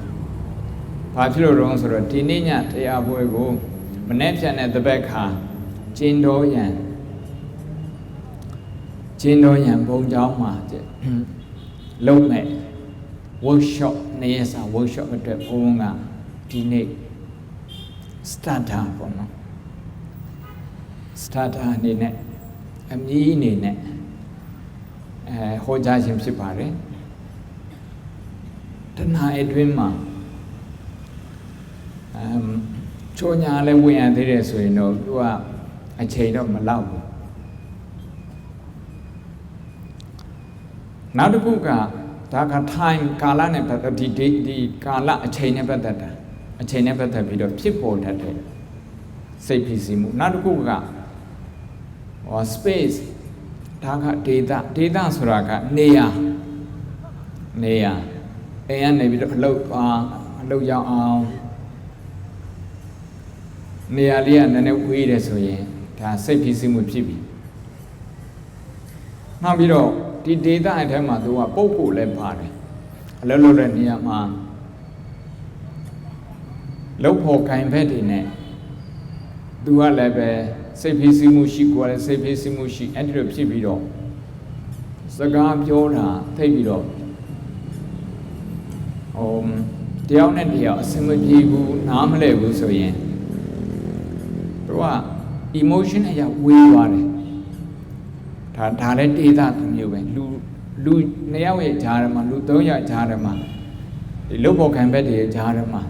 ဘာဖြစ်လို့တော့ဆိုတော့ဒီနေ့ညတရားပွဲကိုမနေ့ဖြန်တဲ့တပတ်ခါကျင်းတော်ရန်ဘုံကျောင်းမှာလုပ်မဲ့ workshop နေရာစာ workshop အတွက်ဘုံကဒီနေ့ starter ပေါ့နော် starter အနေနဲ့အမည်အနေနဲ့ဟောကြားခြင်းဖြစ်ပါတယ်တဏှာအတွင်းမှာချိုညာလည်းဝင်ရသေးတယ်ဆိုရင်တော့သူက အချိန်တော့မလောက်ဘူးနောက်တစ်ခုကဒါက time ကာလနဲ့ပတ်သက်ဒီကာလအချိန်နဲ့ပတ်သက်တာအချိန်နဲ့ပတ်သက်ပြီးတော့ဖြစ်ပေါ်တတ်တဲ့စိတ်ဖြစ်စီမှုနောက်တစ်ခုကspace ဒါက data ဆိုတာကနေရာအိမ်ကနေပြီးတော့အလုပ်ရောက်အောင်နေရာလေးကနည်းနည်းဝေးတယ်ဆိုရင်ဒါစိတ်ဖြစ်စီမှုဖြစ်ပြီနောက်ပြီးတော့ဒီ data အထဲမှာသူကပုဂ္ဂိုလ်လည်းပါတယ်အလုပ်လုပ်တဲ့နေရာမှာလုပ်ဖို့ခိုင်ဖက်တွေနဲ့သူကလည်းပဲစိတ်ဖြစ်စီမှုရှိကိုယ်လည်းစိတ်ဖြစ်စီမှုရှိအဲ့ဒီလိုဖြစ်ပြီးတော့စကားပြောတာသိပြီးတော့တယောက်နဲ့တယောက်အဆင်မပြေဘူးနားမလဲဘူးဆိုရင်သူက emotion အရာဝေးသွားတယ်ဒါလည်း data တစ်မျိုးပဲလူ2ယောက်ရဲ့ဂျားထဲမှာလူ3ယောက်ဂျားထဲမှာဒီလုပ်ဖို့ခံဘက်တွေရဲ့ဂျားထဲမှာ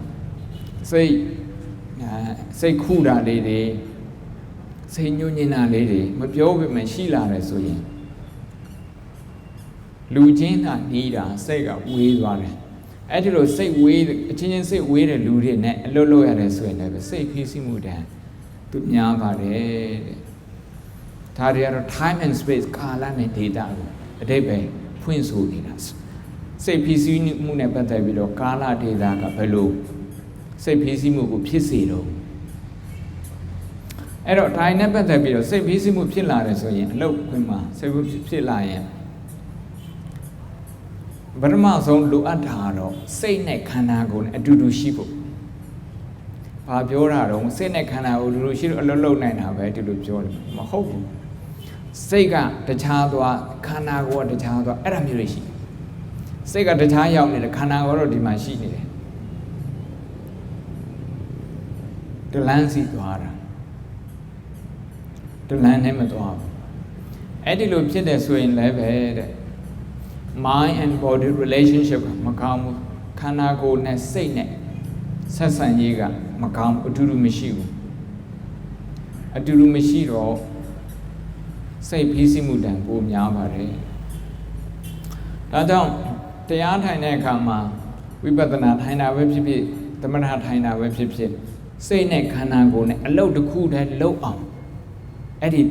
စိတ်ခူတာလေးတွေစိတ်ညှို့ညင်တာလေးတွေမပြောဘဲမှရှိလာတယ်ဆိုရင်လူချင်းသာနီးတာစိတ်ကဝေးသွားတယ်အဲ့ဒီလိုစိတ်ဝေးအချင်းချင်းစိတ်ဝေးတဲ့လူတွေနဲ့အလွတ်လွတ်ရတယ်ဆိုရင်လည်းစိတ်ဖိစီးမှုတန်းသူများပါတယ်တဲ့ဒါတွေကတော့ time and space ကာလနဲ့ data ကိုအတိတ်ပဲဖွင့်ဆိုနေတာစိတ်ဖိစီးမှုနဲ့ပတ်သက်ပြီးတော့ကာလ data ကဘယ်လိုစိတ်ဖိစီးမှုကိုဖြစ်စေတော့အဲ့တော့ဒါနဲ့ပတ်သက်ပြီးတော့စိတ်ဖိစီးမှုဖြစ်လာတယ်ဆိုရင်အလုပ်ခွင်မှာစိတ်ဖြစ်လာရင်ပထမဆုံးလိုအပ်တာတော့စိတ်နဲ့ခန္ဓာကိုယ်နဲ့အတူတူရှိဖို့ဘာပြောတာတော့စိတ်နဲ့ခန္ဓာကိုယ်အတူတူရှိလို့အလုပ်လုပ်နိုင်တာပဲဒီလိုပြောတယ်မဟုတ်ဘူးစိတ်ကတခြားသွားခန္ဓာကိုယ်ကတခြားသွားအဲ့ဒါမျိုးတွေရှိစိတ်ကတခြားရောက်နေတယ်ခန္ဓာကိုယ်တော့ဒီမှာရှိနေတယ်တလန်းစီသွားတာတလန်းနဲ့မသွားဘူးအဲ့ဒီလိုဖြစ်တယ်ဆိုရင်လည်းပဲတဲ့ mind and body relationship ကမကောင်းဘူးခန္ဓာကိုယ်နဲ့စိတ်နဲ့ဆက်ဆံရေးကမကောင်းအတူတူမရှိဘူးအတူတူမရှိတော့စိတ်ဖိစီးမှုတန်ပိုများပါတယ်ဒါကြောင့်တရားထိုင်တဲ့အခါမှာဝိပဿနာထိုင်တာပဲဖြစ်ဖြစ်သမထထိုင်တာပဲဖြစ်ဖြစ်စိတ်နဲ့ခန္ဓာကိုယ်နဲ့အလုပ်တစ်ခုတည်းလုပ်အောင်အဲ့ဒီ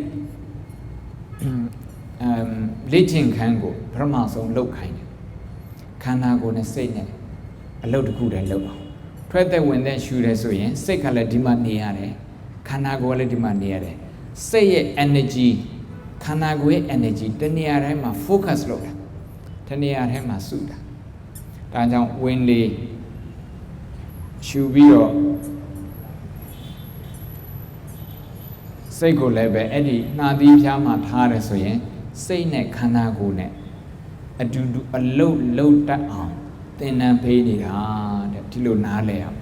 လေ့ကျင့်ခန်းကိုပထမဆုံးလုပ်ခိုင်းတယ်ခန္ဓာကိုယ်နဲ့စိတ်နဲ့အလုပ်တစ်ခုတည်းလုပ်အောင်ထွက်သက်ဝင်သက်ရှူတယ်ဆိုရင်စိတ်ကလည်းဒီမှာနေရတယ်ခန္ဓာကိုယ်လည်းဒီမှာနေရတယ်စိတ်ရဲ့ energy ခန္ဓာကိုယ်ရဲ့ energy တနေရာတိုင်းမှာ focus လုပ်တာတနေရာတိုင်းမှာစုတာဒါကြောင့်ဝင်လေရှူပြီးတော့စိတ်ကိုလည်းပဲအဲ့ဒီနှာသီးဖြားမှာထားတယ်ဆိုရင်စိတ်နဲ့ခန္ဓာကိုယ်နဲ့အတူတူအလုံးလုံးတတ်အောင်သင်တန်းပေးနေတာတဲ့ဒီလိုနားလည်အောင်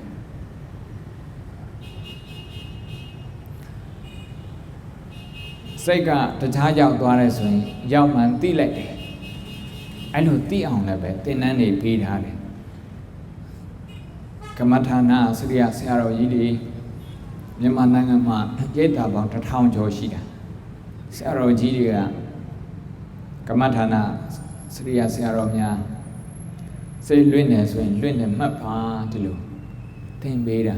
စိတ်ကတခြားရောက်သွားတယ်ဆိုရင်ရောက်မှန်သိလိုက်တယ်အဲ့လိုသိအောင်လည်းပဲသင်တန်းတွေပေးထားတယ်ကမ္မထာနာစရိယဆရာတော်ကြီးတွေမြန်မာနိုင်ငံမှာကျဲတာပေါင်း1000ကျော်ရှိတာဆရာတော်ကြီးတွေကကမ္မထာနာစရိယဆရာတော်များစိတ်လွင့်နေဆိုရင်လွင့်နေမှတ်ပါဒီလိုသင်ပေးတာ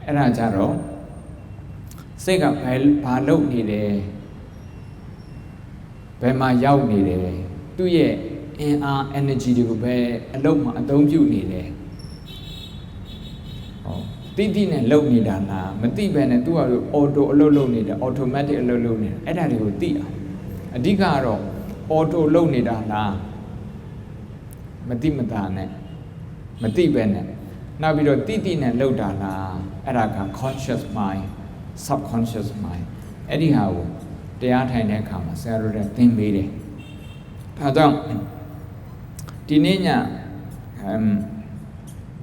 အဲ့ဒါကြတော့စိတ်ကဘာလုပ်နေတယ်ဘယ်မှာရောက်နေတယ်သူ့ရဲ့အင်အား energy တွေကိုပဲအလုပ်မှာအသုံးပြုနေတယ်ဟောတိနဲ့လုပ်နေတာလားမသိပဲနဲ့သူက auto အလုပ်လုပ်နေတယ် automatic အလုပ်လုပ်နေတယ်အဲ့ဒါတွေကိုသိအောင်အဓိကကတော့ auto လုပ်နေတာလားမသိမသာနဲ့မသိပဲနဲ့နောက်ပြီးတော့တိနဲ့လုပ်တာလားအဲ့ဒါက conscious mind subconscious mind အဲ့ဒီဟာကိုတရားထိုင်တဲ့အခါမှာဆရာတို့ကသင်ပေးတယ်ဒါကြောင့်ဒီနေ့ည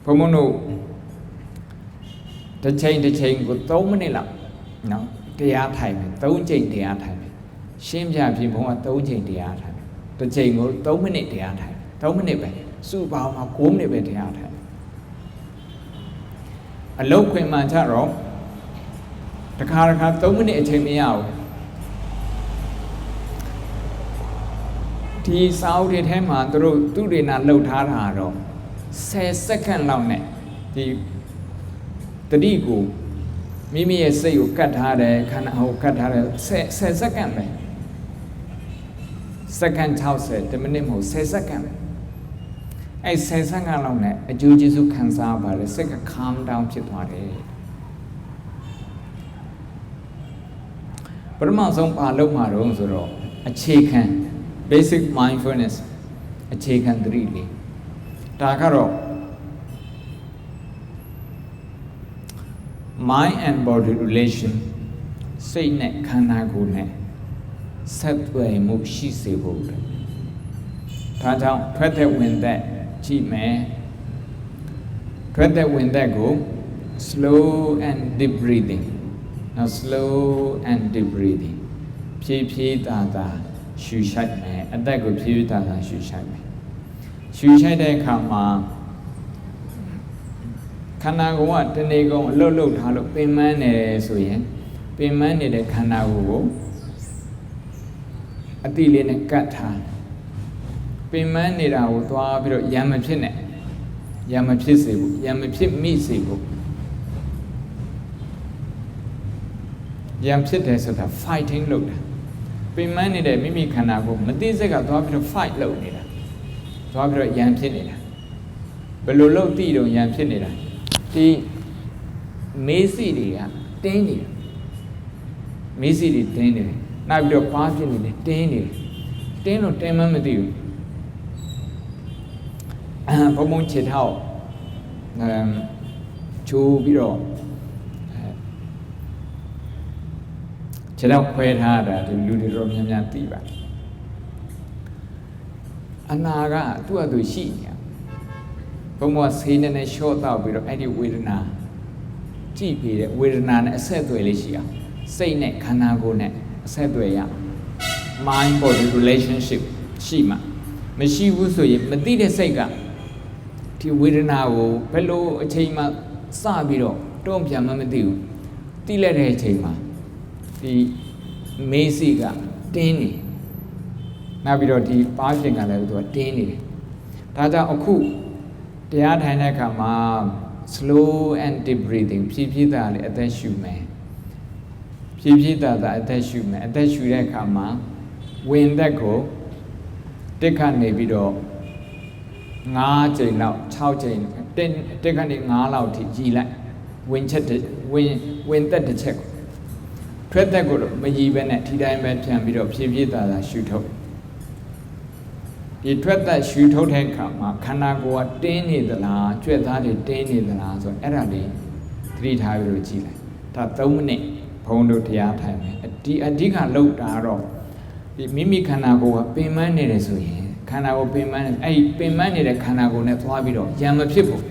ဘုံမတို့တစ်ချိန်ကို3မိနစ်လောက်နော်တရားထိုင်မယ်3ချိန်တရားထိုင်မယ်ရှင်းပြပြင်ဘုံက3ချိန်တရားထိုင်မယ်တစ်ချိန်ကို3မိနစ်တရားထိုင်3မိနစ်ပဲစုပေါင်းမှာ9မိနစ်ပဲတရားထိုင်အလုတ်ခွင်မှာကြတော့ တခါ3မိနစ်အချိန်မရဘူးဒီစာအုပ်တွေထဲမှာသူတွေနာလှုပ်ထားတာတော့10စက္ကန့်လောက်နဲ့ဒီတတိကိုမိမိရဲ့စိတ်ကိုကတ်ထားတယ်ခန္ဓာကိုကတ်ထားတယ်10စက္ကန့်ပဲစက္ကန့်60 10မိနစ်မဟုတ်10စက္ကန့်ပဲအဲ့10စက္ကန့်လောက်နဲ့အကျိုးကျေးဇူးခံစားပါတယ်စိတ်က calm down ဖြစ်သွားတယ်ပထမဆုံးပါလုပ်မှာတော့ဆိုတော့အခြေခံ basic mindfulness အခြေခံသတိလေးဒါကတော့ mind and body relation စိတ်နဲ့ခန္ဓာကိုယ်နဲ့ဆက်သွယ်မှုရှိစေဖို့ဒါကြောင့်ထွက်တဲ့ဝင်သက်ကြည့်မယ်ထွက်တဲ့ဝင်သက်ကို slow and deep breathing now slow and deep breathing ဖြည်းဖြည်းသာသာရှူရှိုက်မယ်အသက်ကိုဖြည်းဖြည်းသာသာရှူရှိုက်မယ်ရှူရှိုက်တဲ့အခါမှာခန္ဓာကိုယ်ကတနေ့ကုန်အလုတ်ထားလို့ပင်ပန်းနေတယ်ဆိုရင်ပင်ပန်းနေတဲ့ခန္ဓာကိုယ်ကိုအတိလေးနဲ့ကတ်ထားပင်ပန်းနေတာကိုသွားပြီးတော့ရံမဖြစ်နဲ့ရံမဖြစ်စေဘူးရံမဖြစ်မိစေဘူးရံဖြစ်တယ်ဆိုတာ fighting လုပ်တာပင်ပန်းနေတဲ့မိမိခန္ဓာကိုယ်မသိစိတ်ကသွားပြီးတော့ fight လုပ်နေတာသွားပြီးတော့ရံဖြစ်နေတာဘယ်လိုလုပ်သိတော့ရံဖြစ်နေတာဒီမေးစီတွေကတင်းနေတယ်မေးစီတွေတင်းနေတယ်နောက်ပြီးတော့ပါးဖြစ်နေတယ်တင်းနေတယ်တင်းလို့တင်းမှမသိဘူးဘုံဘုံခြေထောက်ချိုးပြီးတော့ခြေထောက်ခွဲထားတာဒီလူတွေတော့များများသိပါအနာကသူ့အတူရှိနေဘုံဘုံဆေးနဲ့ရှော့တော့ပြီးတော့အဲ့ဒီဝေဒနာကြည့်ပြီးတဲ့ဝေဒနာနဲ့အဆက်အသွယ်လေးရှိအောင်စိတ်နဲ့ခန္ဓာကိုယ်နဲ့အဆက်အသွယ်ရ mind body relationship ရှိမှမရှိဘူးဆိုရင်မသိတဲ့စိတ်ကဒီဝေဒနာကိုဘယ်လိုအချိန်မှစပြီးတော့တွန်းပြန်မှမသိဘူးသိလိုက်တဲ့အချိန်မှာဒီမေးစိကတင်းနေနောက်ပြီးတော့ဒီပါးပြင်ကလည်းသူကတင်းနေတယ်ဒါကြောင့်အခုတရားထိုင်တဲ့အခါမှာ slow and deep breathing ဖြည်းဖြည်းသာလေးအသက်ရှူမယ်ဖြည်းဖြည်းသာသာအသက်ရှူမယ်အသက်ရှူတဲ့အခါမှာဝင်သက်ကိုတစ်ခါနေပြီးတော့9ကြိမ်လောက်6ကြိမ်တစ်ခါနေ9လောက်ထိကြည်လိုက်ဝင်ချက်ဝင်သက်တစ်ချက်ကိုထွက်သက်ကိုတော့မကြည်ပဲနဲ့ဒီတိုင်းပဲပြန်ပြီးတော့ဖြည်းဖြည်းသာသာရှူထုတ်ဒီထွက်သက်ရှူထုတ်တဲ့အခါမှာခန္ဓာကိုယ်ကတင်းနေသလားကြွက်သားတွေတင်းနေသလားဆိုအဲ့ဒါလေးသတိထားပြီးတော့ကြည့်လိုက်ဒါ3မိနစ်ဘုံတို့တရားထိုင်မယ်ဒီအဓိကလောက်တာတော့ဒီမိမိခန္ဓာကိုယ်ကပင်ပန်းနေတယ်ဆိုရင်ခန္ဓာကိုယ်ပင်ပန်းနေအဲ့ဒီပင်ပန်းနေတဲ့ခန္ဓာကိုယ်နဲ့သွားပြီးတော့ရံမဖြစ်ဘူး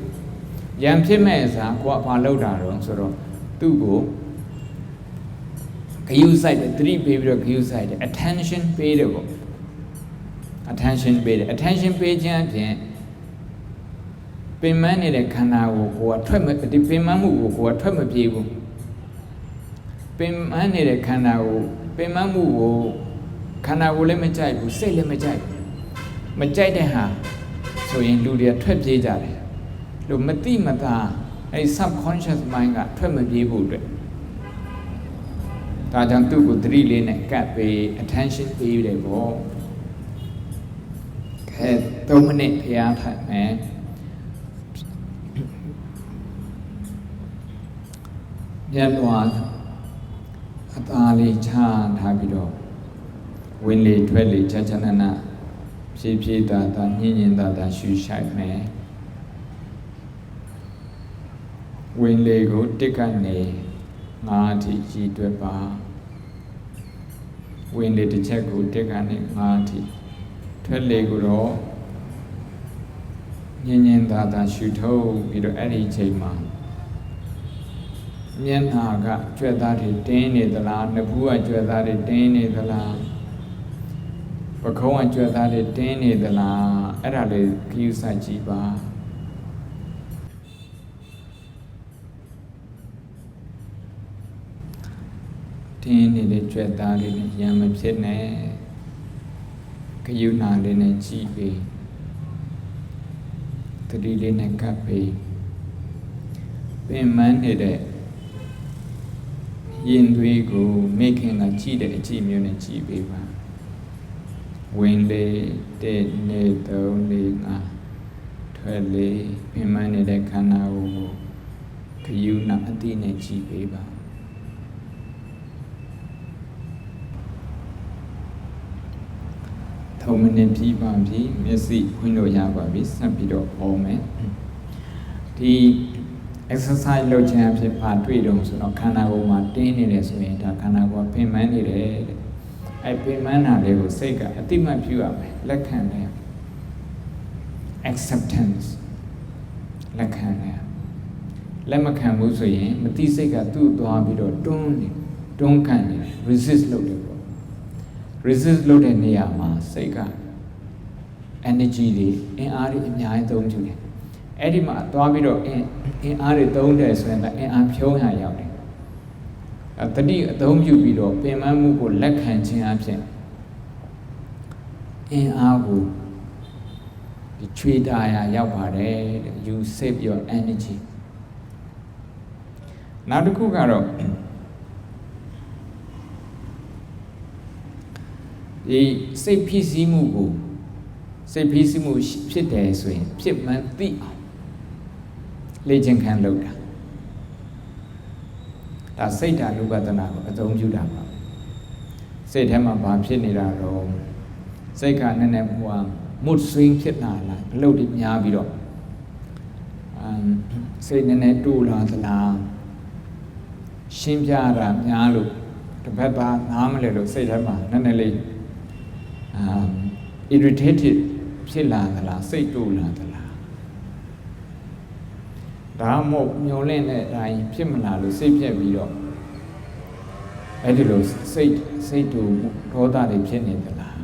ရံဖြစ်မဲ့အစားကိုယ်ကဘာလောက်တာတော့ဆိုတော့သူ့ကိုဂယုစိုက်တယ်သတိပေးပြီးတော့ဂယုစိုက်တယ် attention ပေးတယ်ပေါ့ attention ပေးတယ် attention ပေးခြင်းအပြင်ပင်ပန်းနေတဲ့ခန္ဓာကိုကိုယ်ကထွက်မဒီပင်ပန်းမှုကိုကိုယ်ကထွက်မပြေးဘူးပင်ပန်းနေတဲ့ခန္ဓာကိုပင်ပန်းမှုကိုခန္ဓာကိုယ်လည်းမကြိုက်ဘူးစိတ်လည်းမကြိုက်ဘူးမကြိုက်တဲ့ဟာဆိုရင်လူတွေကထွက်ပြေးကြတယ်လို့မတိမသာအဲ့ subconscious mind ကထွက်မပြေးဖို့အတွက်ဒါကြောင့်သူ့ကိုသတိလေးနဲ့ကပ်ပေး attention ပေးတယ်ပေါ့ခဲ3မိနစ်ဖျားထိုင်မယ်ညလွန်အသားလေးချထားပြီးတော့ဝင်လေထွက်လေချာချာနာနာဖြည်းဖြည်းသာသာညင်ညင်သာသာရှူရှိုက်မယ်ဝင်လေကိုတစ်ကနေ9အထိကြီးတွက်ပါဝင်လေတစ်ချက်ကိုတစ်ကနေ9အထိထွက်လေကိုတော့ညင်ညင်သာသာရှူထုတ်ပြီးတော့အဲ့ဒီအချိန်မှာမျက်နှာကကြွက်သားတွေတင်းနေသလားနှာဘူးကကြွက်သားတွေတင်းနေသလားပခုံးကကြွက်သားတွေတင်းနေသလားအဲ့ဒါလေးကြည့်စိုက်ကြည့်ပါ တင်းနေတဲ့ကြွက်သားလေးနဲ့ရံမဖြစ်နဲ့ခယုနာလေးနဲ့ကြည့်ပြီးတတိလေးနဲ့ကပ်ပြီးပင်မနေတဲ့ရင်သွေးကိုမိခင်ကကြည့်တဲ့အကြည့်မျိုးနဲ့ကြည့်ပေးပါဝင်လေတဲ့နေ3 4 5ထွက်လေပင်မနေတဲ့ခန္ဓာကိုယ်ခယုနာအတိနဲ့ကြည့်ပေးပါ3 မိနစ်ပြီးပါပြီမျက်စိဖွင့်လို့ရပါပြီဆက်ပြီးတော့ဟောမယ်ဒီ exercise လုပ်ခြင်းအဖြစ်ပါတွေ့တော့ဆိုတော့ခန္ဓာကိုယ်မှာတင်းနေတယ်ဆိုရင်ဒါခန္ဓာကိုယ်ပင်ပန်းနေတယ်အဲပင်ပန်းတာလေးကိုစိတ်ကအတိမတ်ပြုရမယ်လက်ခံတယ် acceptance လက်ခံတယ်လက်မခံဘူးဆိုရင်မတိစိတ်ကသူ့သွားပြီးတော့တွန်းခံနေတယ် resist လုပ်တယ်ပေါ့ resist လုပ်တဲ့နေရာမှာစိတ်က energy တွေအင်အားတွေအများကြီးသုံးကြတယ်အဲ့ဒီမှာသွားပြီးတော့အင်အားတွေသုံးတယ်ဆိုရင်အင်အားဖြုံးရရောက်တယ်တတိအသုံးပြုပြီးတော့ပင်ပန်းမှုကိုလက်ခံခြင်းအဖြစ်အင်အားကိုဒီချွေတာရရောက်ပါတယ် you save your energy နောက်တစ်ခုကတော့ဒီစိတ်ဖြစ်စည်းမှုကိုစိတ်ဖြစ်စည်းမှုဖြစ်တယ်ဆိုရင်ဖြစ်မှန်းသိအောင်လေ့ကျင့်ခန်းလုပ်တာဒါစိတ်ဓာတ်ဥပဒနာကိုအသုံးပြုတာပါစိတ်ထဲမှာဘာဖြစ်နေတာတော့စိတ်ကနည်းနည်းmood swing ဖြစ်လာလားအလုပ်တွေများပြီးတော့စိတ်နည်းနည်းတူလာသလားရှင်းပြတာများလို့တစ်ဖက်သားနားမလဲလို့စိတ်ထဲမှာနည်းနည်းလေးirritated ဖြစ်လာသလားစိတ်တူလာသလားဒါမှမဟုတ်ညှို့လင့်တဲ့အတိုင်းဖြစ်မလာလို့စိတ်ပြက်ပြီးတော့အဲ့ဒီလိုစိတ်တူဒေါသတွေဖြစ်နေသလား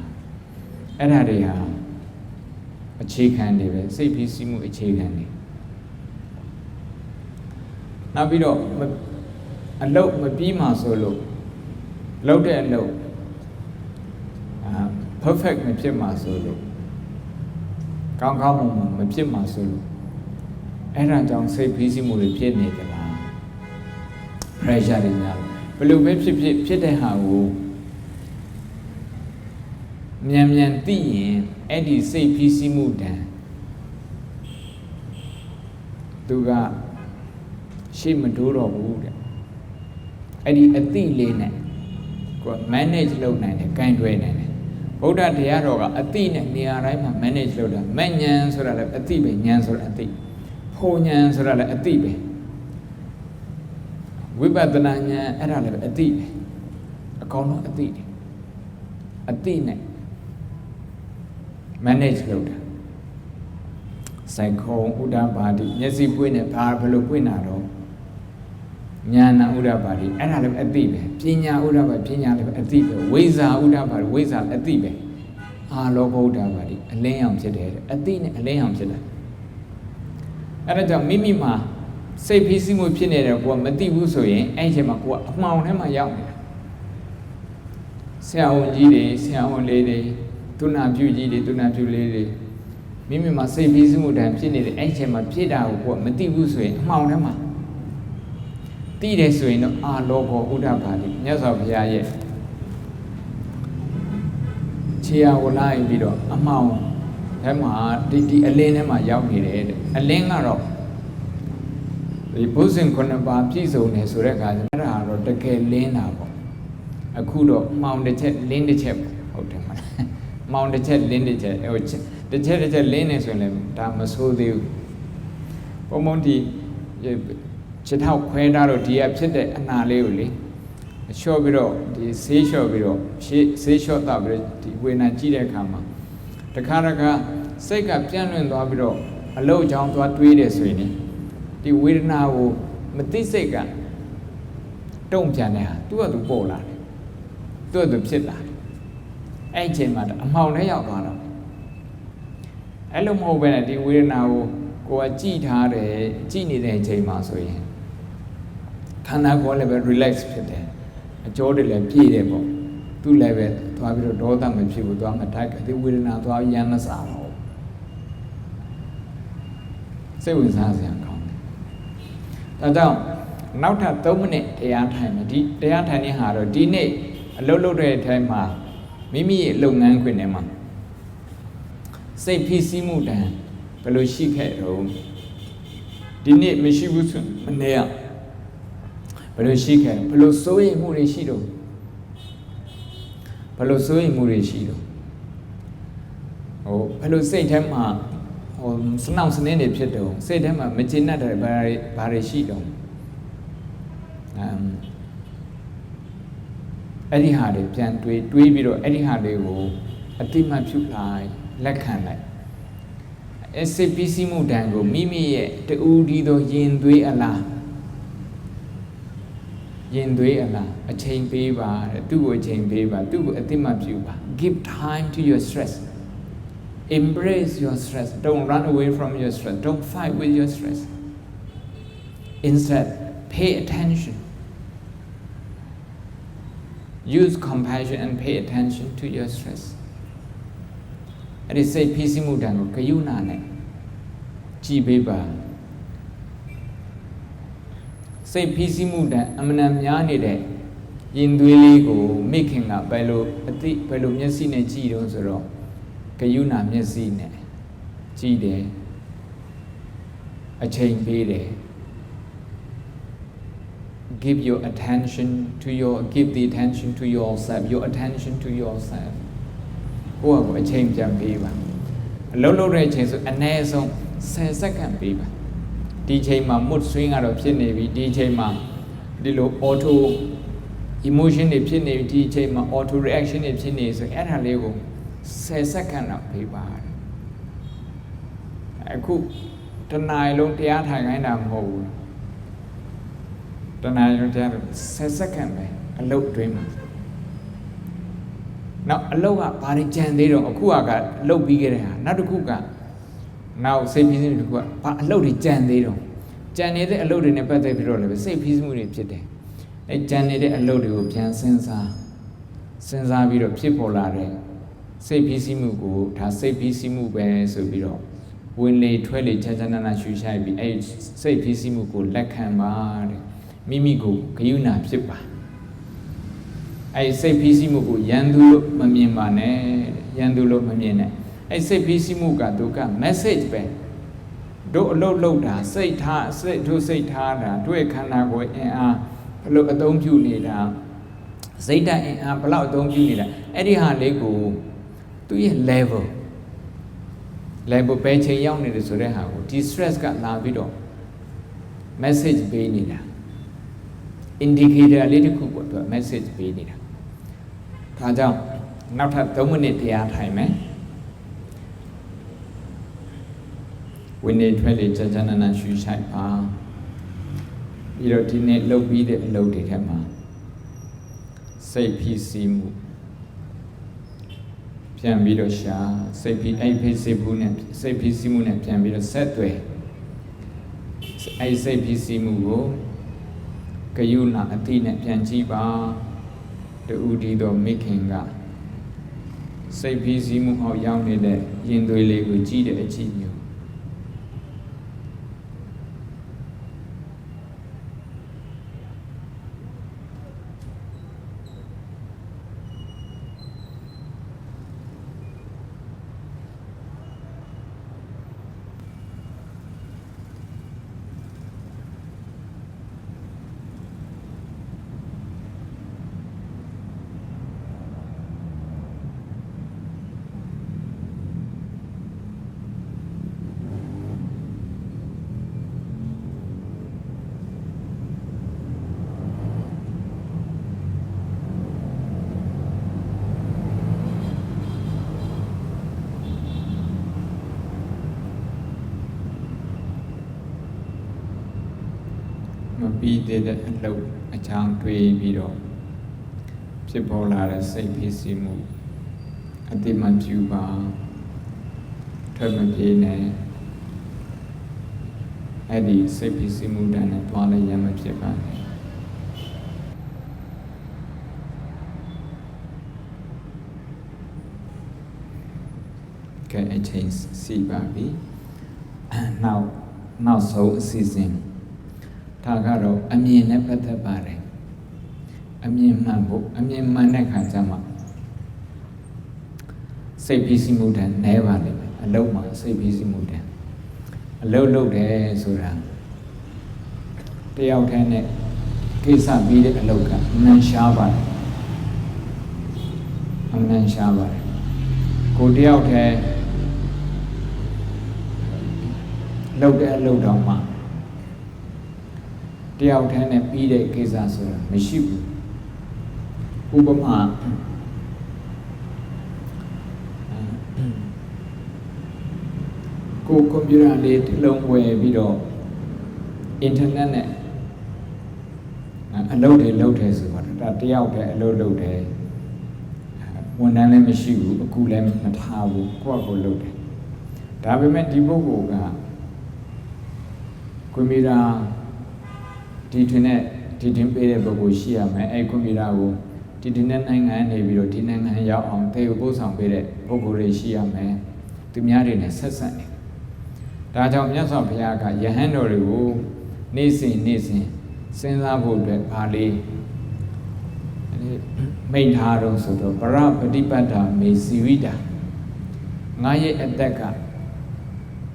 အဲ့ဒါတွေဟာအခြေခံတွေပဲစိတ်ဖြစ်စီမှုအခြေခံတွေနောက်ပြီးတော့အလုပ်မပြီးမှဆိုလို့လုပ်တဲ့အလုပ်perfect မဖြစ်မှဆိုလို့ကောင်းမွန်မဖြစ်မှဆိုလို့အဲ့ဒါကြောင့်စိတ်ဖိစီးမှုတွေဖြစ်နေကြလား pressure တွေများဘယ်လိုပဲဖြစ်တဲ့ဟာကိုမြန်သိရင်အဲ့ဒီစိတ်ဖိစီးမှုတန်သူကရှေ့မတိုးတော့ဘူးတဲ့အဲ့ဒီအသိလေးနဲ့ကို manage လုပ်နိုင်တယ်ကိုင်တွယ်နိုင်တယ်ဗုဒ္ဓတရားတော်ကအသိနဲ့နေရာတိုင်းမှာ manage လုပ်တာမဉ္ဇဉ်ဆိုတာလည်းအသိပဲဉာဏ်ဆိုတာအသိဖို့ဉာဏ်ဆိုတာလည်းအသိပဲဝိပဿနာဉာဏ်အဲ့ဒါလည်းအသိပဲအကောင်လုံးအသိတယ်အသိနဲ့ manage လုပ်တာစိုက်ခုံဥဒ္ဒပါတိမျက်စိပွင့်နဲ့ဘာဘယ်လိုပွင့်တာတော့ဉာဏဥဒ္ဒပါတိအဲ့ဒါလည်းအသိပဲပညာဥဒ္ဒပါပညာလည်းအသိပဲဝိဇ္ဇာဥဒ္ဒပါတိဝိဇ္ဇာအသိပဲအာလောဘဥဒ္ဒပါတိအလင်းအောင်ဖြစ်တယ်အသိနဲ့အလင်းအောင်ဖြစ်တယ်အဲ့ဒါကြောင့်မိမိမှာစိတ်ဖိစီးမှုဖြစ်နေတယ်ကိုကမသိဘူးဆိုရင်အဲ့ဒီချိန်မှာကိုကအမှောင်ထဲမှာရောက်နေတာဆရာဝန်ကြီးတွေဆရာဝန်လေးတွေသူနာပြုကြီးတွေသူနာပြုလေးတွေမိမိမှာစိတ်ဖိစီးမှုတန်ဖြစ်နေတယ်အဲ့ဒီချိန်မှာဖြစ်တာကိုကိုကမသိဘူးဆိုရင်အမှောင်ထဲမှာသိတယ်ဆိုရင်တော့အာလောဘောဥဒ္ဒပါတိမြတ်စွာဘုရားရဲ့ခြေရာဝလိုက်ပြီးတော့အမှောင်ထဲမှာဒီအလင်းထဲမှာရောက်နေတယ်တဲ့အလင်းကတော့ဒီဘုဇင်9ပါးပြည့်စုံတယ်ဆိုတဲ့အခါကျအဲ့ဒါကတော့တကယ်လင်းတာပေါ့အခုတော့မှောင်တစ်ချက်လင်းတစ်ချက်ဟုတ်တယ်မလားမှောင်တစ်ချက်လင်းတစ်ချက်ဟိုတစ်ချက်လင်းနေဆိုရင်လည်းဒါမဆိုးသေးဘူးပုံမှန်ဒီခြေထောက်ခွဲထားတော့ဒီကဖြစ်တဲ့အနာလေးကိုလေလျှော့ပြီးတော့ဒီဆေးလျှော့ပြီးတော့ဆေးလျှော့တော့ပြီးဒီဝေဒနာကြည့်တဲ့အခါမှာတခါစိတ်ကပြန့်လွင့်သွားပြီးတော့အလုတ်ချောင်းသွားတွေးတယ်ဆိုရင်ဒီဝေဒနာကိုမသိစိတ်ကတုံ့ပြန်တဲ့ဟာသူ့ကသူပေါ်လာတယ်သူ့ကသူဖြစ်လာတယ်အဲ့အချိန်မှာအမှောင်ထဲရောက်သွားတော့အဲ့လိုမဟုတ်ဘဲနဲ့ဒီဝေဒနာကိုကကြည်ထားတယ်ကြည်နေတဲ့အချိန်မှာဆိုရင်ခန္ဓာကိုယ်လည်းပဲ relax ဖြစ်တယ် အကျော်တွေလည်းပြည့်တယ်ပေါ့သူ့လည်းပဲသွားပြီးတော့ဒေါသမဖြစ်ဘူးသွားမထိုက်ကဒီဝေဒနာသွားရမ်းမစားတော့စိတ်ဝင်စားစရာကောင်းတယ်ဒါကြောင့်နောက်ထပ်3မိနစ်တရားထိုင်မယ်ဒီတရားထိုင်တဲ့ဟာတော့ဒီနေ့အလုပ်လုပ်တဲ့အထိုင်မှာမိမိရဲ့လုပ်ငန်းခွင်ထဲမှာစိတ်ဖိစီးမှုတန်ဘယ်လိုရှိခဲ့တော့ဒီနေ့မရှိဘူးဆိုမနေ့ကဘယ်လိုရှိခဲ့ဘယ်လိုစိုးရိမ်မှုတွေရှိတော့ဘယ်လိုစိုးရိမ်မှုတွေရှိတော့ဘယ်လိုစိတ်ထဲမှာစနှောင်စနင်းတွေဖြစ်တော့စိတ်ထဲမှာမကျေနပ်တယ်ဘာတွေရှိတော့အဲ့ဒီဟာတွေပြန်တွေးပြီးတော့အဲ့ဒီဟာတွေကိုအတိမတ်ပြုလိုက်လက်ခံလိုက်SCPC မှုတန်ကိုမိမိရဲ့တူဒီသောရင်သွေးအလားအချိန်ပေးပါသူ့ကိုအချိန်ပေးပါသူ့ကိုအတိမတ်ပြုပါ give time to your stress embrace your stress don't run away from your stress don't fight with your stress instead pay attention use compassion and pay attention to your stress အဲ့ဒီစိတ်ဖိစီးမှုတန်ကိုဂယုဏနဲ့ကြည်ပေးပါစိတ်ဖိစီးမှုတန်အမှန်တန်များနေတဲ့ရင်သွေးလေးကိုမိခင်ကဘယ်လိုမျက်စိနဲ့ကြည့်တော့ဆိုတော့ဂယုဏမျက်စိနဲ့ကြည့်တယ်အချိန်ပေးတယ်give the attention to yourself your attention to yourself ကိုယ့်ကိုအချိန်ပြန်ပေးပါအလုံးလုံးတဲ့အချိန်ဆိုအနည်းဆုံး10စက္ကန့်ပေးပါဒီအချိန်မှာ mood swing ကတော့ဖြစ်နေပြီဒီအချိန်မှာဒီလို auto emotion တွေဖြစ်နေပြီဒီအချိန်မှာ auto reaction တွေဖြစ်နေဆိုအဲ့ဒါလေးကို10စက္ကန့်တော့ပေးပါအခုတနားလုံးတရားထိုင်ခိုင်းတာမဟုတ်ဘူးတနားလုံးတရား10စက္ကန့်ပဲအလုပ်တွင်းမှာနောက်အလုပ်ကဘာတွေကြံသေးတော့အခုကအလုပ်ပြီးခဲ့တဲ့ဟာနောက်တစ်ခုကနောက်စိတ်ဖိစီးမှုတစ်ခုကဘာအလုပ်တွေကြံသေးတော့ကြံနေတဲ့အလုပ်တွေနဲ့ပတ်သက်ပြီးတော့လည်းစိတ်ဖိစီးမှုတွေဖြစ်တယ်အဲကြံနေတဲ့အလုပ်တွေကိုပြန်စဉ်းစားပြီးတော့ဖြစ်ပေါ်လာတဲ့စိတ်ဖိစီးမှုကိုဒါစိတ်ဖိစီးမှုပဲဆိုပြီးတော့ဝင်လေထွက်လေချမ်းချမ်းနာရှူရှိုက်ပြီးအဲစိတ်ဖိစီးမှုကိုလက်ခံပါတဲ့မိမိကိုဂယုဏဖြစ်ပါအဲစိတ်ဖိစီးမှုကိုရန်သူလို့မမြင်ပါနဲ့ရန်သူလို့မမြင်နဲ့အဲစိတ်ဖိစီးမှုကသူက message ပဲတို့အလုပ်လုပ်တာစိတ်ထားတာတွေ့ခန္ဓာကိုယ်အင်အားဘလို့အသုံးပြုနေတာစိတ်ဓာတ်အင်အားဘလောက်အသုံးပြုနေတာအဲ့ဒီဟာလေးကိုသူရဲ့ level ပဲချိန်ရောက်နေတယ်ဆိုတဲ့ဟာကိုဒီ stress ကလာပြီးတော့ message ပေးနေတာ indicator လေးတစ်ခုပေါ့သူ message ပေးနေတာဒါကြောင့်နောက်ထပ်3မိနစ်တရားထိုင်မယ်ဝင်နေထွက်လေကြာကြာနာရှူရှိုက်ပါပြီးတော့ဒီနေ့လုပ်ပြီးတဲ့အလုပ်တွေထဲမှာစိတ်ဖိစီးမှုပြန်ပြီးတော့ရှာစိတ်ဖိစီးမှုနဲ့ပြန်ပြီးတော့ဆက်သွယ်စိတ်ဖိစီးမှုကိုဂယုဏအတိနဲ့ပြန်ကြည့်ပါတူဒီတော့မိခင်ကစိတ်ဖိစီးမှုအောက်ရောက်နေတဲ့ရင်သွေးလေးကိုကြည့်တဲ့အကြည့်မျိုးပြီးတဲ့အလုပ်အချောင်းတွေးပြီးတော့ဖြစ်ပေါ်လာတဲ့စိတ်ဖိစီးမှုအတိမပြုပါထွက်မပြေးနဲ့အဲ့ဒီစိတ်ဖိစီးမှုတန်းနဲ့တွားလည်းရမ်းမဖြစ်ပါနဲ့ ကဲအချိန်စီပါပြီနောက်ဆုံးအစီအစဉ်ဒါကတော့အမြင်နဲ့ပတ်သက်ပါတယ်အမြင်မှန်ဖို့အမြင်မှန်တဲ့ခါကျမှစိတ်ဖိစီးမှုတန်နဲပါလိမ့်မယ်အလုံးမှာစိတ်ဖိစီးမှုတန်အလုံးလုံးတယ်ဆိုတာတယောက်တည်းနဲ့ကိစ္စပြီးတဲ့အလုပ်ကအမှန်ရှားပါတယ်အမှန်ရှားပါတယ်ကိုတယောက်တည်းလုပ်တဲ့အလုပ်တော့မှတယောက်တည်းနဲ့ပြီးတဲ့ကိစ္စဆိုတာမရှိဘူးဥပမာကိုကွန်ပျူတာလေးတစ်လုံးဝယ်ပြီးတော့အင်တာနက်နဲ့အလုပ်တွေလုပ်တယ်ဆိုတော့ဒါတယောက်တည်းအလုပ်လုပ်တယ်ဝန်ထမ်းလည်းမရှိဘူးအခုလည်းမထားဘူးကိုယ့်အကိုလုပ်တယ်ဒါပေမဲ့ဒီပုဂ္ဂိုလ်ကကွန်ပျူတာဒီတွင်နဲ့ဒီတွင်ပေးတဲ့ပုဂ္ဂိုလ်ရှိရမယ်အဲကွန်ပျူတာကိုဒီတွင်နဲ့နိုင်ငံနေပြီးတော့ဒီနိုင်ငံရောက်အောင်တည်ယူပို့ဆောင်ပေးတဲ့ပုဂ္ဂိုလ်တွေရှိရမယ်သူများတွေနဲ့ဆက်ဆက်နေဒါကြောင့်မြတ်စွာဘုရားကယဟန်တော်တွေကိုနေ့စဉ်စဉ်းစားဖို့အတွက်ဗာလေးမိန့်ထားတော့ဆိုတော့ပရပฏิပတ်တာမေစီဝိတာငါရဲ့အသက်က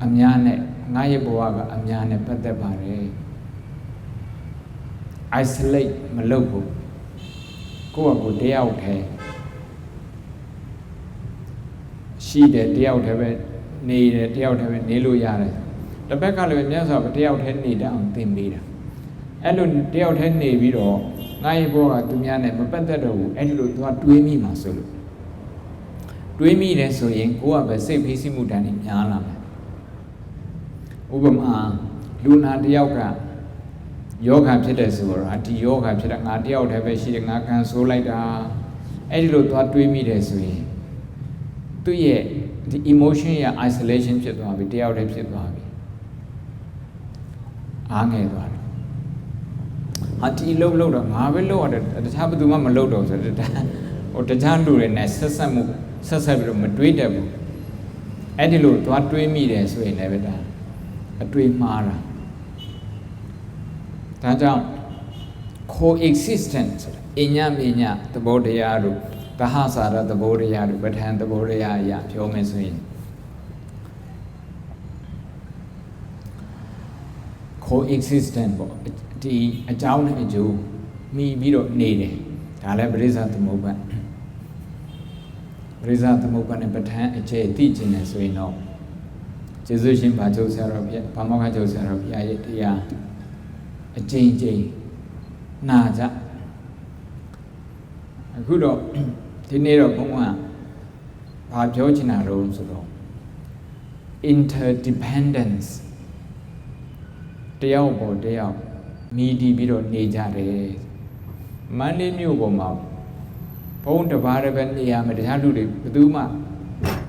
အများနဲ့ငါရဲ့ဘဝကအများနဲ့ပတ်သက်ပါတယ် isolate မလုပ်ဘူးကိုယ့်အကိုတယောက်တည်းရှိတယ်တယောက်တည်းပဲနေတယ်တယောက်တည်းပဲနေလို့ရတယ်တစ်ဘက်ကလည်းမြတ်စွာဘုရားတယောက်တည်းနေတတ်အောင်သင်ပေးတာအဲ့လိုတယောက်တည်းနေပြီးတော့ငါရဲ့ဘဝကသူများနဲ့မပတ်သက်တော့ဘူးအဲ့ဒီလိုသူကတွေးမိမှာဆိုလို့တွေးမိတယ်ဆိုရင်ကိုယ်ကပဲစိတ်ဖိစီးမှုတန်နေများလာမယ်ဥပမာလူနာတယောက်ကယောဂဖြစ်တယ်ဆိုတော့ဒီယောဂဖြစ်တာငါတယောက်တည်းပဲရှိတယ်ငါခံဆိုးလိုက်တာအဲ့ဒီလိုသွားတွေးမိတယ်ဆိုရင်သူ့ရဲ့ဒီ emotion ရဲ့ isolation ဖြစ်သွားပြီတယောက်တည်းဖြစ်သွားပြီအားငယ်သွားတယ်ဟာဒီလှုပ်တော့ငါပဲလှုပ်ရတယ်တခြားဘယ်သူမှမလှုပ်တော့ဆိုတော့တခြားလူတွေနဲ့ဆက်ဆက်ပြီးတော့မတွေးတတ်ဘူးအဲ့ဒီလိုသွားတွေးမိတယ်ဆိုရင်လည်းပဲဒါအတွေးမှားတာဒါကြောင့် coexistence အညမညသဘောတရားတို့သဟစာရသဘောတရားတို့ပဋ္ဌာန်းသဘောတရားအရာပြောမယ်ဆိုရင် coexistence ပေါ့ဒီအကြောင်းနဲ့အကျိုးမိပြီးတော့နေတယ်ဒါလည်းပရိစ္ဆသမုပ္ပါပရိစ္ဆသမုပ္ပါနဲ့ပဋ္ဌာန်းအကျယ်သိကျင်တယ်ဆိုရင်တော့ကျေးဇူးရှင်ဘာချုပ်ဆရာတော်ဘုရားဘာမောက္ခချုပ်ဆရာတော်ဘုရားရဲ့တရားအကျဉ်းချင်းနာကြအခုတော့ဒီနေ့တော့ဘုန်းကဘာပြောချင်တာတော့ဆိုတော့ interdependence တယောက်ပေါ်တယောက်မိတီးပြီးတော့နေကြတယ်မန္တလေးမြို့ပေါ်မှာဘုန်းတစ်ပါးတစ်ပဲနေရမယ်တခြားလူတွေဘယ်သူမှ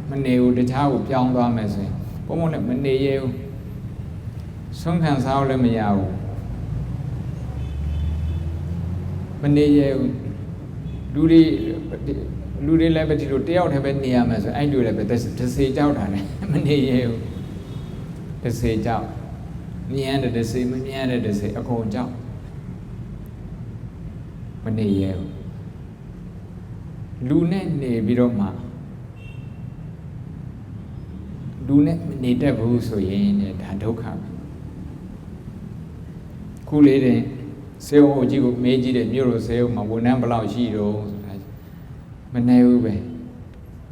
မနေဘူးတခြားကိုပြောင်းသွားမယ်ဆိုရင်ဘုန်းလည်းမနေရဘူးဆုံးခံစားလို့လည်းမရဘူးမနေရဘူးလူတွေလည်းပဲဒီလိုတယောက်တည်းပဲနေရမယ်ဆိုအဲ့လူလည်းပဲတစေကြောက်တာလည်းမနေရဘူးတစေကြောက်မြင်ရတဲ့တစေမမြင်ရတဲ့တစေအကုန်ကြောက်မနေရဘူးလူနဲ့နေပြီးတော့မှလူနဲ့နေတတ်ဘူးဆိုရင်ဒါဒုက္ခပဲခုလေးတဲ့ဆေးဝါးကြီးကိုမေးကြည့်တဲ့မြို့လိုဆေးဝါးမှာဝန်ထမ်းဘယ်လောက်ရှိတော့ဆိုတာမနေဘူးပဲ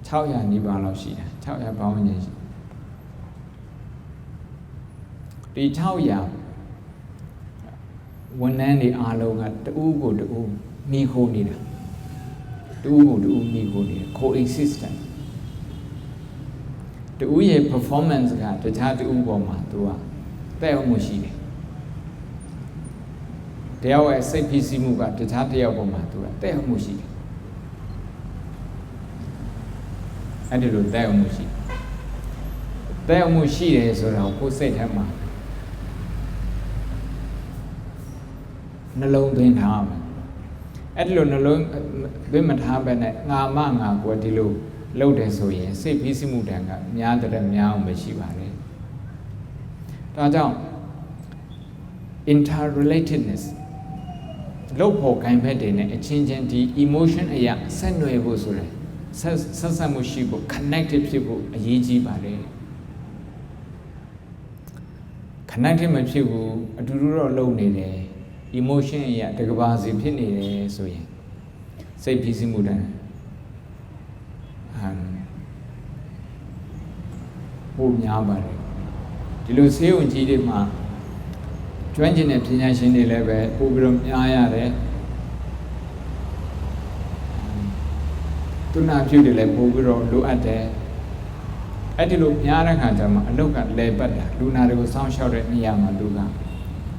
600နီးပါးလောက်ရှိတာ600ပေါင်းနေရှိဒီ600ဝန်ထမ်းတွေအားလုံးကတူးကိုတူးမိခိုးနေတာတူးကိုတူးမိခိုးနေတာ coexistence တူးရဲ့ performance ကတခြားတူးပေါ်မှာသူကတဲ့အောင်မှုရှိတယ်တယောက်ရဲ့စိတ်ဖိစီးမှုကတခြားတယောက်ပေါ်မှာသူကတဲ့အောင်မှုရှိတယ်အဲ့ဒီလိုတဲ့အောင်မှုရှိတဲ့အောင်မှုရှိတယ်ဆိုတော့ကိုယ်စိတ်ထဲမှာနှလုံးသွင်းထားမယ်အဲ့ဒီလိုနှလုံးသွင်းမထားပဲနဲ့ငါမငါကိုဒီလို လုပ်တယ်ဆိုရင်စိတ်ဖိစီးမှုတန်ကများတဲ့များအောင်မရှိပါနဲ့ဒါကြောင့် interrelatedness လုပ်ဖို့ခိုင်ဖက်တယ်နဲ့အချင်းချင်းဒီ emotion အရာဆက်နွယ်ဖို့ဆိုတယ်ဆက်ဆက်မှုရှိဖို့ connected ဖြစ်ဖို့အရေးကြီးပါတယ် connected မဖြစ်ဘူးအတူတူတော့လုပ်နေတယ် emotion အရာတကဘာစီဖြစ်နေတယ်ဆိုရင်စိတ်ဖိစီးမှုတန်ပိုများပါတယ်ဒီလိုဆေးရုံကြီးတွေမှာကျွမ်းကျင်တဲ့ပညာရှင်တွေလည်းပဲပိုပြီးတော့များရတယ်သူနာပြုတွေလည်းပိုပြီးတော့လိုအပ်တယ်အဲ့ဒီလိုများတဲ့ခါကျမှအလုပ်ကလဲပတ်တာလူနာတွေကိုစောင့်ရှောက်တဲ့နေရာမှာသူက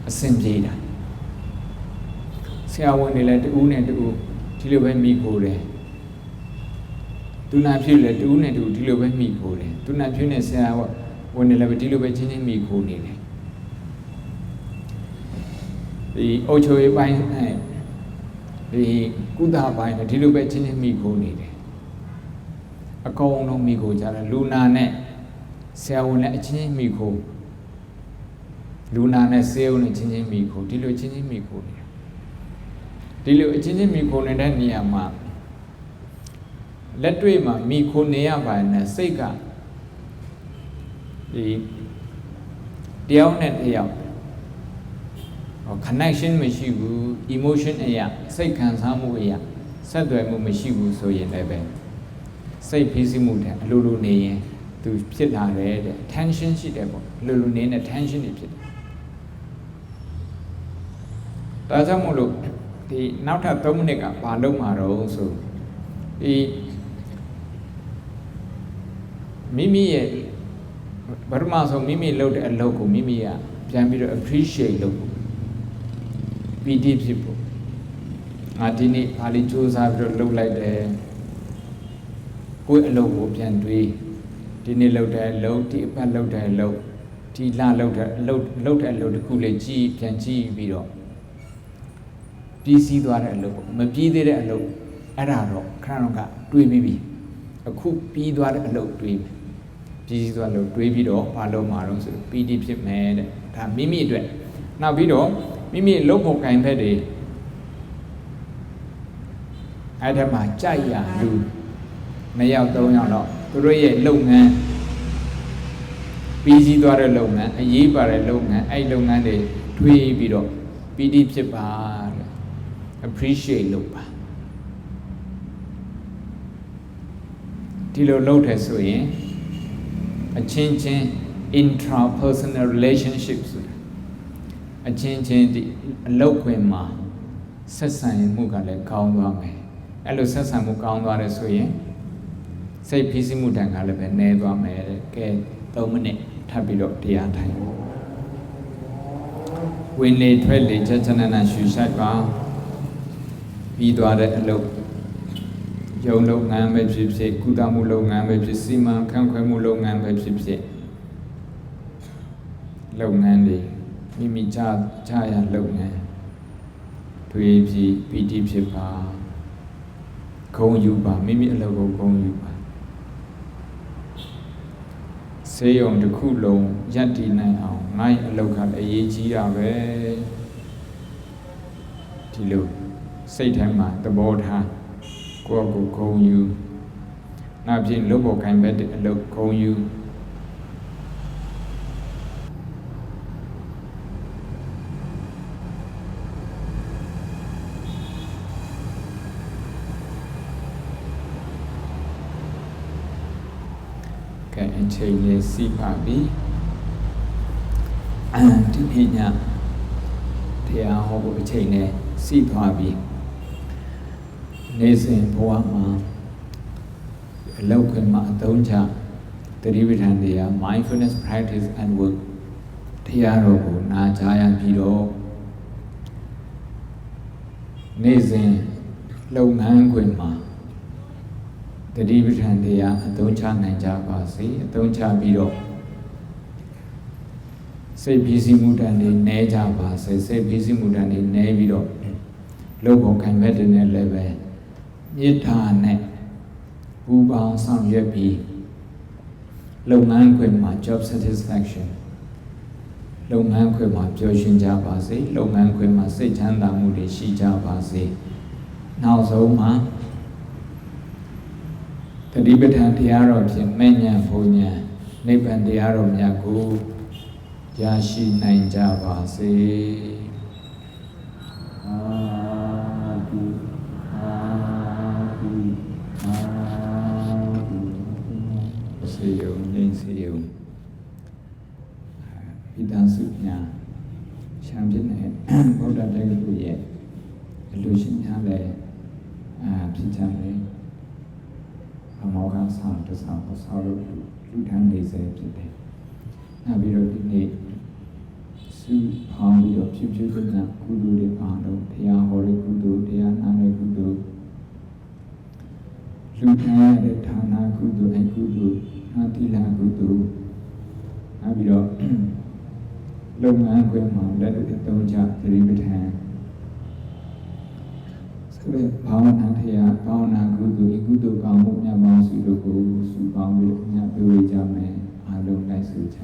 အဆင်ပြေတာဆရာဝန်တွေလည်းတူးနဲ့တူးဒီလိုပဲမိခိုးတယ်သူနာပြုလည်းတူးနဲ့တူးဒီလိုပဲမိခိုးတယ်သူနာပြုနဲ့ဆရာဝန်တွေလည်းဒီလိုပဲချင်းချင်းမိခိုးနေတယ်ဒီအုပ်ချုပ်ရေးပိုင်းနဲ့ဒီကုသပိုင်းနဲ့ဒီလိုပဲချင်းချင်းမိခိုးနေတယ်အကုန်လုံးမိခိုးကြတယ်လူနာနဲ့ဆရာဝန်နဲ့အချင်းချင်းမိခိုးလူနာနဲ့ဆေးရုံနဲ့ချင်းချင်းမိခိုးဒီလိုချင်းချင်းမိခိုးနေတယ်ဒီလိုအချင်းချင်းမိခိုးနေတဲ့နေရာမှာလက်တွေ့မှာမိခိုးနေရပါနဲ့စိတ်ကဒီတယောက်နဲ့တယောက်connection မရှိဘူး emotion အရာစိတ်ခံစားမှုအရာဆက်သွယ်မှုမရှိဘူးဆိုရင်လည်းပဲစိတ်ဖိစီးမှုတဲ့အလိုလိုနေရင်သူဖြစ်လာတယ်တဲ့ tension ရှိတယ်ပေါ့အလိုလိုနေတဲ့ tension တွေဖြစ်တယ်ဒါကြောင့်မို့လို့ဒီနောက်ထပ်3မိနစ်ကဘာလုပ်မှာတော့ဆိုဒီမိမိရဲ့ဘာမှမဆိုမိမိလုပ်တဲ့အလုပ်ကိုမိမိကပြန်ပြီးတော့ appreciate လုပ်ဖို့ပီတိဖြစ်ဖို့ငါဒီနေ့ဘာလေးစူးစမ်းပြီးတော့လုပ်လိုက်တယ်ကိုယ့်အလုပ်ကိုပြန်တွေးဒီနေ့လုပ်တဲ့အလုပ်ဒီအပတ်လုပ်တဲ့အလုပ်ဒီလလုပ်တဲ့အလုပ်တစ်ခုလေးပြန်ကြည့်ပြီးတော့ပြီးစီးသွားတဲ့အလုပ်မပြီးသေးတဲ့အလုပ်အဲ့ဒါတော့ခဏတော့ကတွေးပြီးပြီအခုပြီးသွားတဲ့အလုပ်တွေးပြီးစီးသွားလို့တွေးပြီးတော့ဘာလုပ်မှာတော့ဆိုပီတိဖြစ်မယ်တဲ့ဒါမိမိအတွက်နောက်ပြီးတော့မိမိလုပ်ဖို့ကင်ဖက်တွေအဲ့ဒါမှကြိုက်ရလူ2ယောက်3ယောက်တော့သူတို့ရဲ့လုပ်ငန်းပြီးစီးသွားတဲ့လုပ်ငန်းအရေးပါတဲ့လုပ်ငန်းအဲ့လုပ်ငန်းတွေတွေးပြီးတော့ပီတိဖြစ်ပါတဲ့ appreciate လုပ်ပါဒီလိုလုပ်တယ်ဆိုရင်အချင်းချင်း intrapersonal relationships အချင်းချင်းဒီအလုပ်ခွင်မှာဆက်ဆံမှုကလည်းကောင်းသွားမယ်အဲ့လိုဆက်ဆံမှုကောင်းသွားတယ်ဆိုရင်စိတ်ဖိစီးမှုတန်ကလည်းပဲနည်းသွားမယ်တဲ့ကဲ3မိနစ်ထပ်ပြီးတော့တရားထိုင်ဝင်လေထွက်လေချက်ချနနရှူရှိုက်ပါပြီးသွားတဲ့အလုပ်ရုံလုပ်ငန်းပဲဖြစ်ဖြစ်ကုသမှုလုပ်ငန်းပဲဖြစ်စီမံခန့်ခွဲမှုလုပ်ငန်းပဲဖြစ်ဖြစ်လုပ်ငန်းတွေမိမိကြရလုပ်ငန်းတွေးပြီးပီတိဖြစ်ပါဂုဏ်ယူပါမိမိအလုပ်ကိုဂုဏ်ယူပါဆေးရုံတစ်ခုလုံးရပ်တည်နိုင်အောင်ငါ့အလုပ်ကလည်းအရေးကြီးတာပဲဒီလိုစိတ်ထဲမှာသဘောထားကိုယ့်ကိုဂုဏ်ယူနောက်ပြီးလုပ်ဖို့ခိုင်ဘက်တဲ့အလုပ်ဂုဏ်ယူအချိန်လေးစီးပါပြီဒီနေ့ညတရားဟောဖို့အချိန်နဲ့စီးသွားပြီနေ့စဉ်ဘဝမှာအလောက်ခွင့်မှာအသုံးချသတိပဋ္ဌာန်တရား mindfulness practice and work တရားတော်ကိုနာကြားရပြီးတော့နေ့စဉ်လုပ်ငန်းခွင်မှာတတိပဋ္ဌာန်တရားအသုံးချနိုင်ကြပါစေအသုံးချပြီးတော့စိတ်ဖိစီးမှုတန်တွေနည်းကြပါစေစိတ်ဖိစီးမှုတန်တွေနည်းပြီးတော့လုပ်ဖို့ခံမဲ့တဲ့လည်းပဲမေတ္တာနဲ့ ပူးပေါင်းဆောင်ရွက်ပြီးလုပ်ငန်းခွင်မှာ job satisfaction လုပ်ငန်းခွင်မှာပျော်ရွှင်ကြပါစေလုပ်ငန်းခွင်မှာစိတ်ချမ်းသာမှုတွေရှိကြပါစေနောက်ဆုံးမှာတတိပဋ္ဌာန်တရားတော်ဖြင့်မဲ့ညာဘုံညာနိဗ္ဗာန်တရားတော်မြတ်ကိုရရှိနိုင်ကြပါစေအာတုအာတုအာတုစေယုံငြိမ်းစေယုံဣဒံစုညာချမ်းဖြစ်နေဗုဒ္ဓတရားကိုရဲ့အလိုရှိများလဲဖြစ်ကြတယ်အမောကဆောင်တဆောင်ဆောက်လို့လူထမ်းနေစေဖြစ်တယ်နောက်ပြီးတော့ဒီနေ့စုပေါင်းပြီးတော့ဖြစ်ဖြစ်တဲ့ကုသိုလ်တွေအားလုံးတရားဟောတဲ့ကုသိုလ်တရားနာတဲ့ကုသိုလ်လူထမ်းရတဲ့ဌာနကုသိုလ်အကုသိုလ်နာတိလကုသိုလ်နောက်ပြီးတော့လုပ်ငန်းခွင်မှာလက်တွေ့အသုံးချသတိပဋ္ဌာန်ဆိုတဲ့ဘာဝနာတရားဘာဝနာကုသိုလ်ကုသိုလ်ကောင်းမှုမြတ်ပေါင်းစုတို့ကိုစုပေါင်းပြီးညှပေးကြမယ်အားလုံးလိုက်စုချ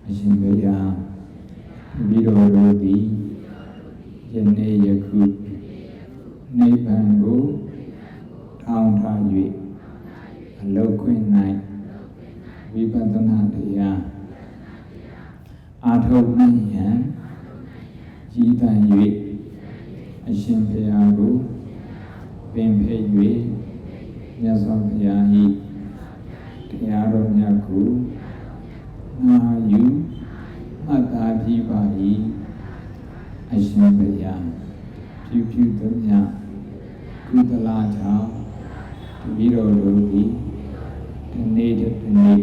အရှင်ဘုရားပြီးတော်တို့သည်ယနေ့ယခုနိဗ္ဗာန်ကိုထောင်ထား၍အလောက်ခွင့်၌ဝိပဿနာတရားအာထုံနိုင်ရန်ကြည်တန်၍အရှင်ဘုရားကိုပင်ဖေ၍မြတ်စွာဘုရား၏တရားတော်မြတ်ကိုနာယူမှတ်သားပြီးပါ၏အရှင်ဘုရားပြုပြုသမျှကုသလကြောင့်တပည့်တော်တို့သည်ဒီနေ့ဒီနေ့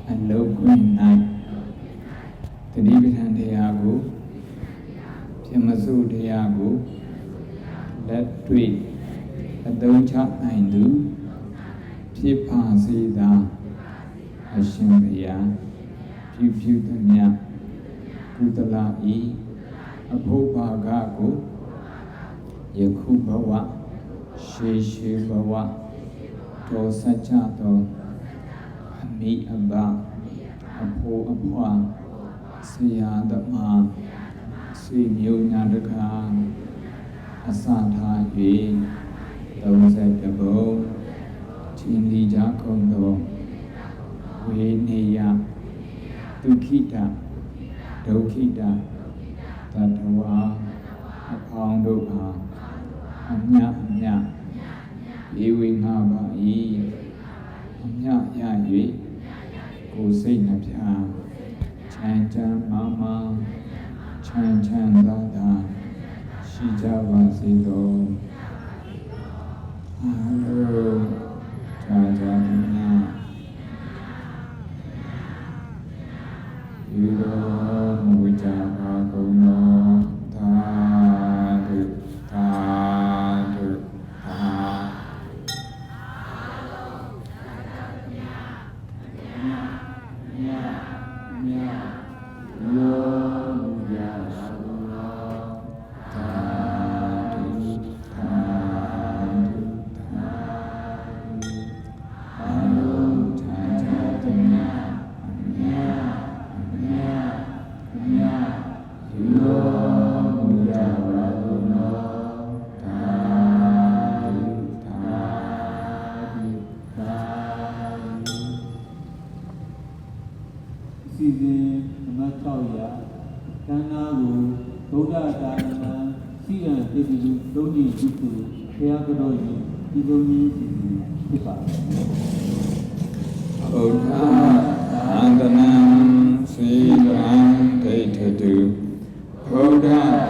အလောက်ခွင့်၌တတိပဋ္ဌာန်တရားကိုပြမစုတရားကိုလက်တွေ့အသုံးချနိုင်သူဖြစ်ပါစေသာအရှင်ဘုရားပြုပြုသမျှကုသလဤအဖို့ဘာကကိုယခုဘဝရှေရှေဘဝတောစัจจသောအမိအဘအဖို့အဖွာဆရာသမားစေမျိုးညာတကားအစထား၍30ဘုံချင်းလီကြခုံသောဝေနေယဒုခိတဒုခိတတတဝါအဖောင်းတို့အားအမြတ်အမြတ်ဧဝိငါပါ၏အမြတ်ရ၍ကိုယ်စိတ်နှပြချမ်းချမ်းမာမာချမ်းချမ်းသာသာရှိကြပါစေသောအားလုံးချမ်းချမ်းသာယူတော်မူကြပါကုန်သောသာဓုသာဓုသာမြတ်မြတ်လောမူကြပါကုန်သောသာဓုသာဓုသာအားလုံးချမ်းချမ်းသာမြတ်မြတ်ယူတော်မူကြပါကုန်သောသာဓုသာဓုသာစီစဉ်အမတ်600ကန္နာကိုဗုဒ္ဓတာနမစီရန်တေတိလူလုံးကြီးစုစုဘုရားတော်ကြီးဒီလိုမျိုးစီစဉ်ဖြစ်ပါတယ်ဘုရားသန္တနံစေရံဒိဋ္ဌတုဘုရား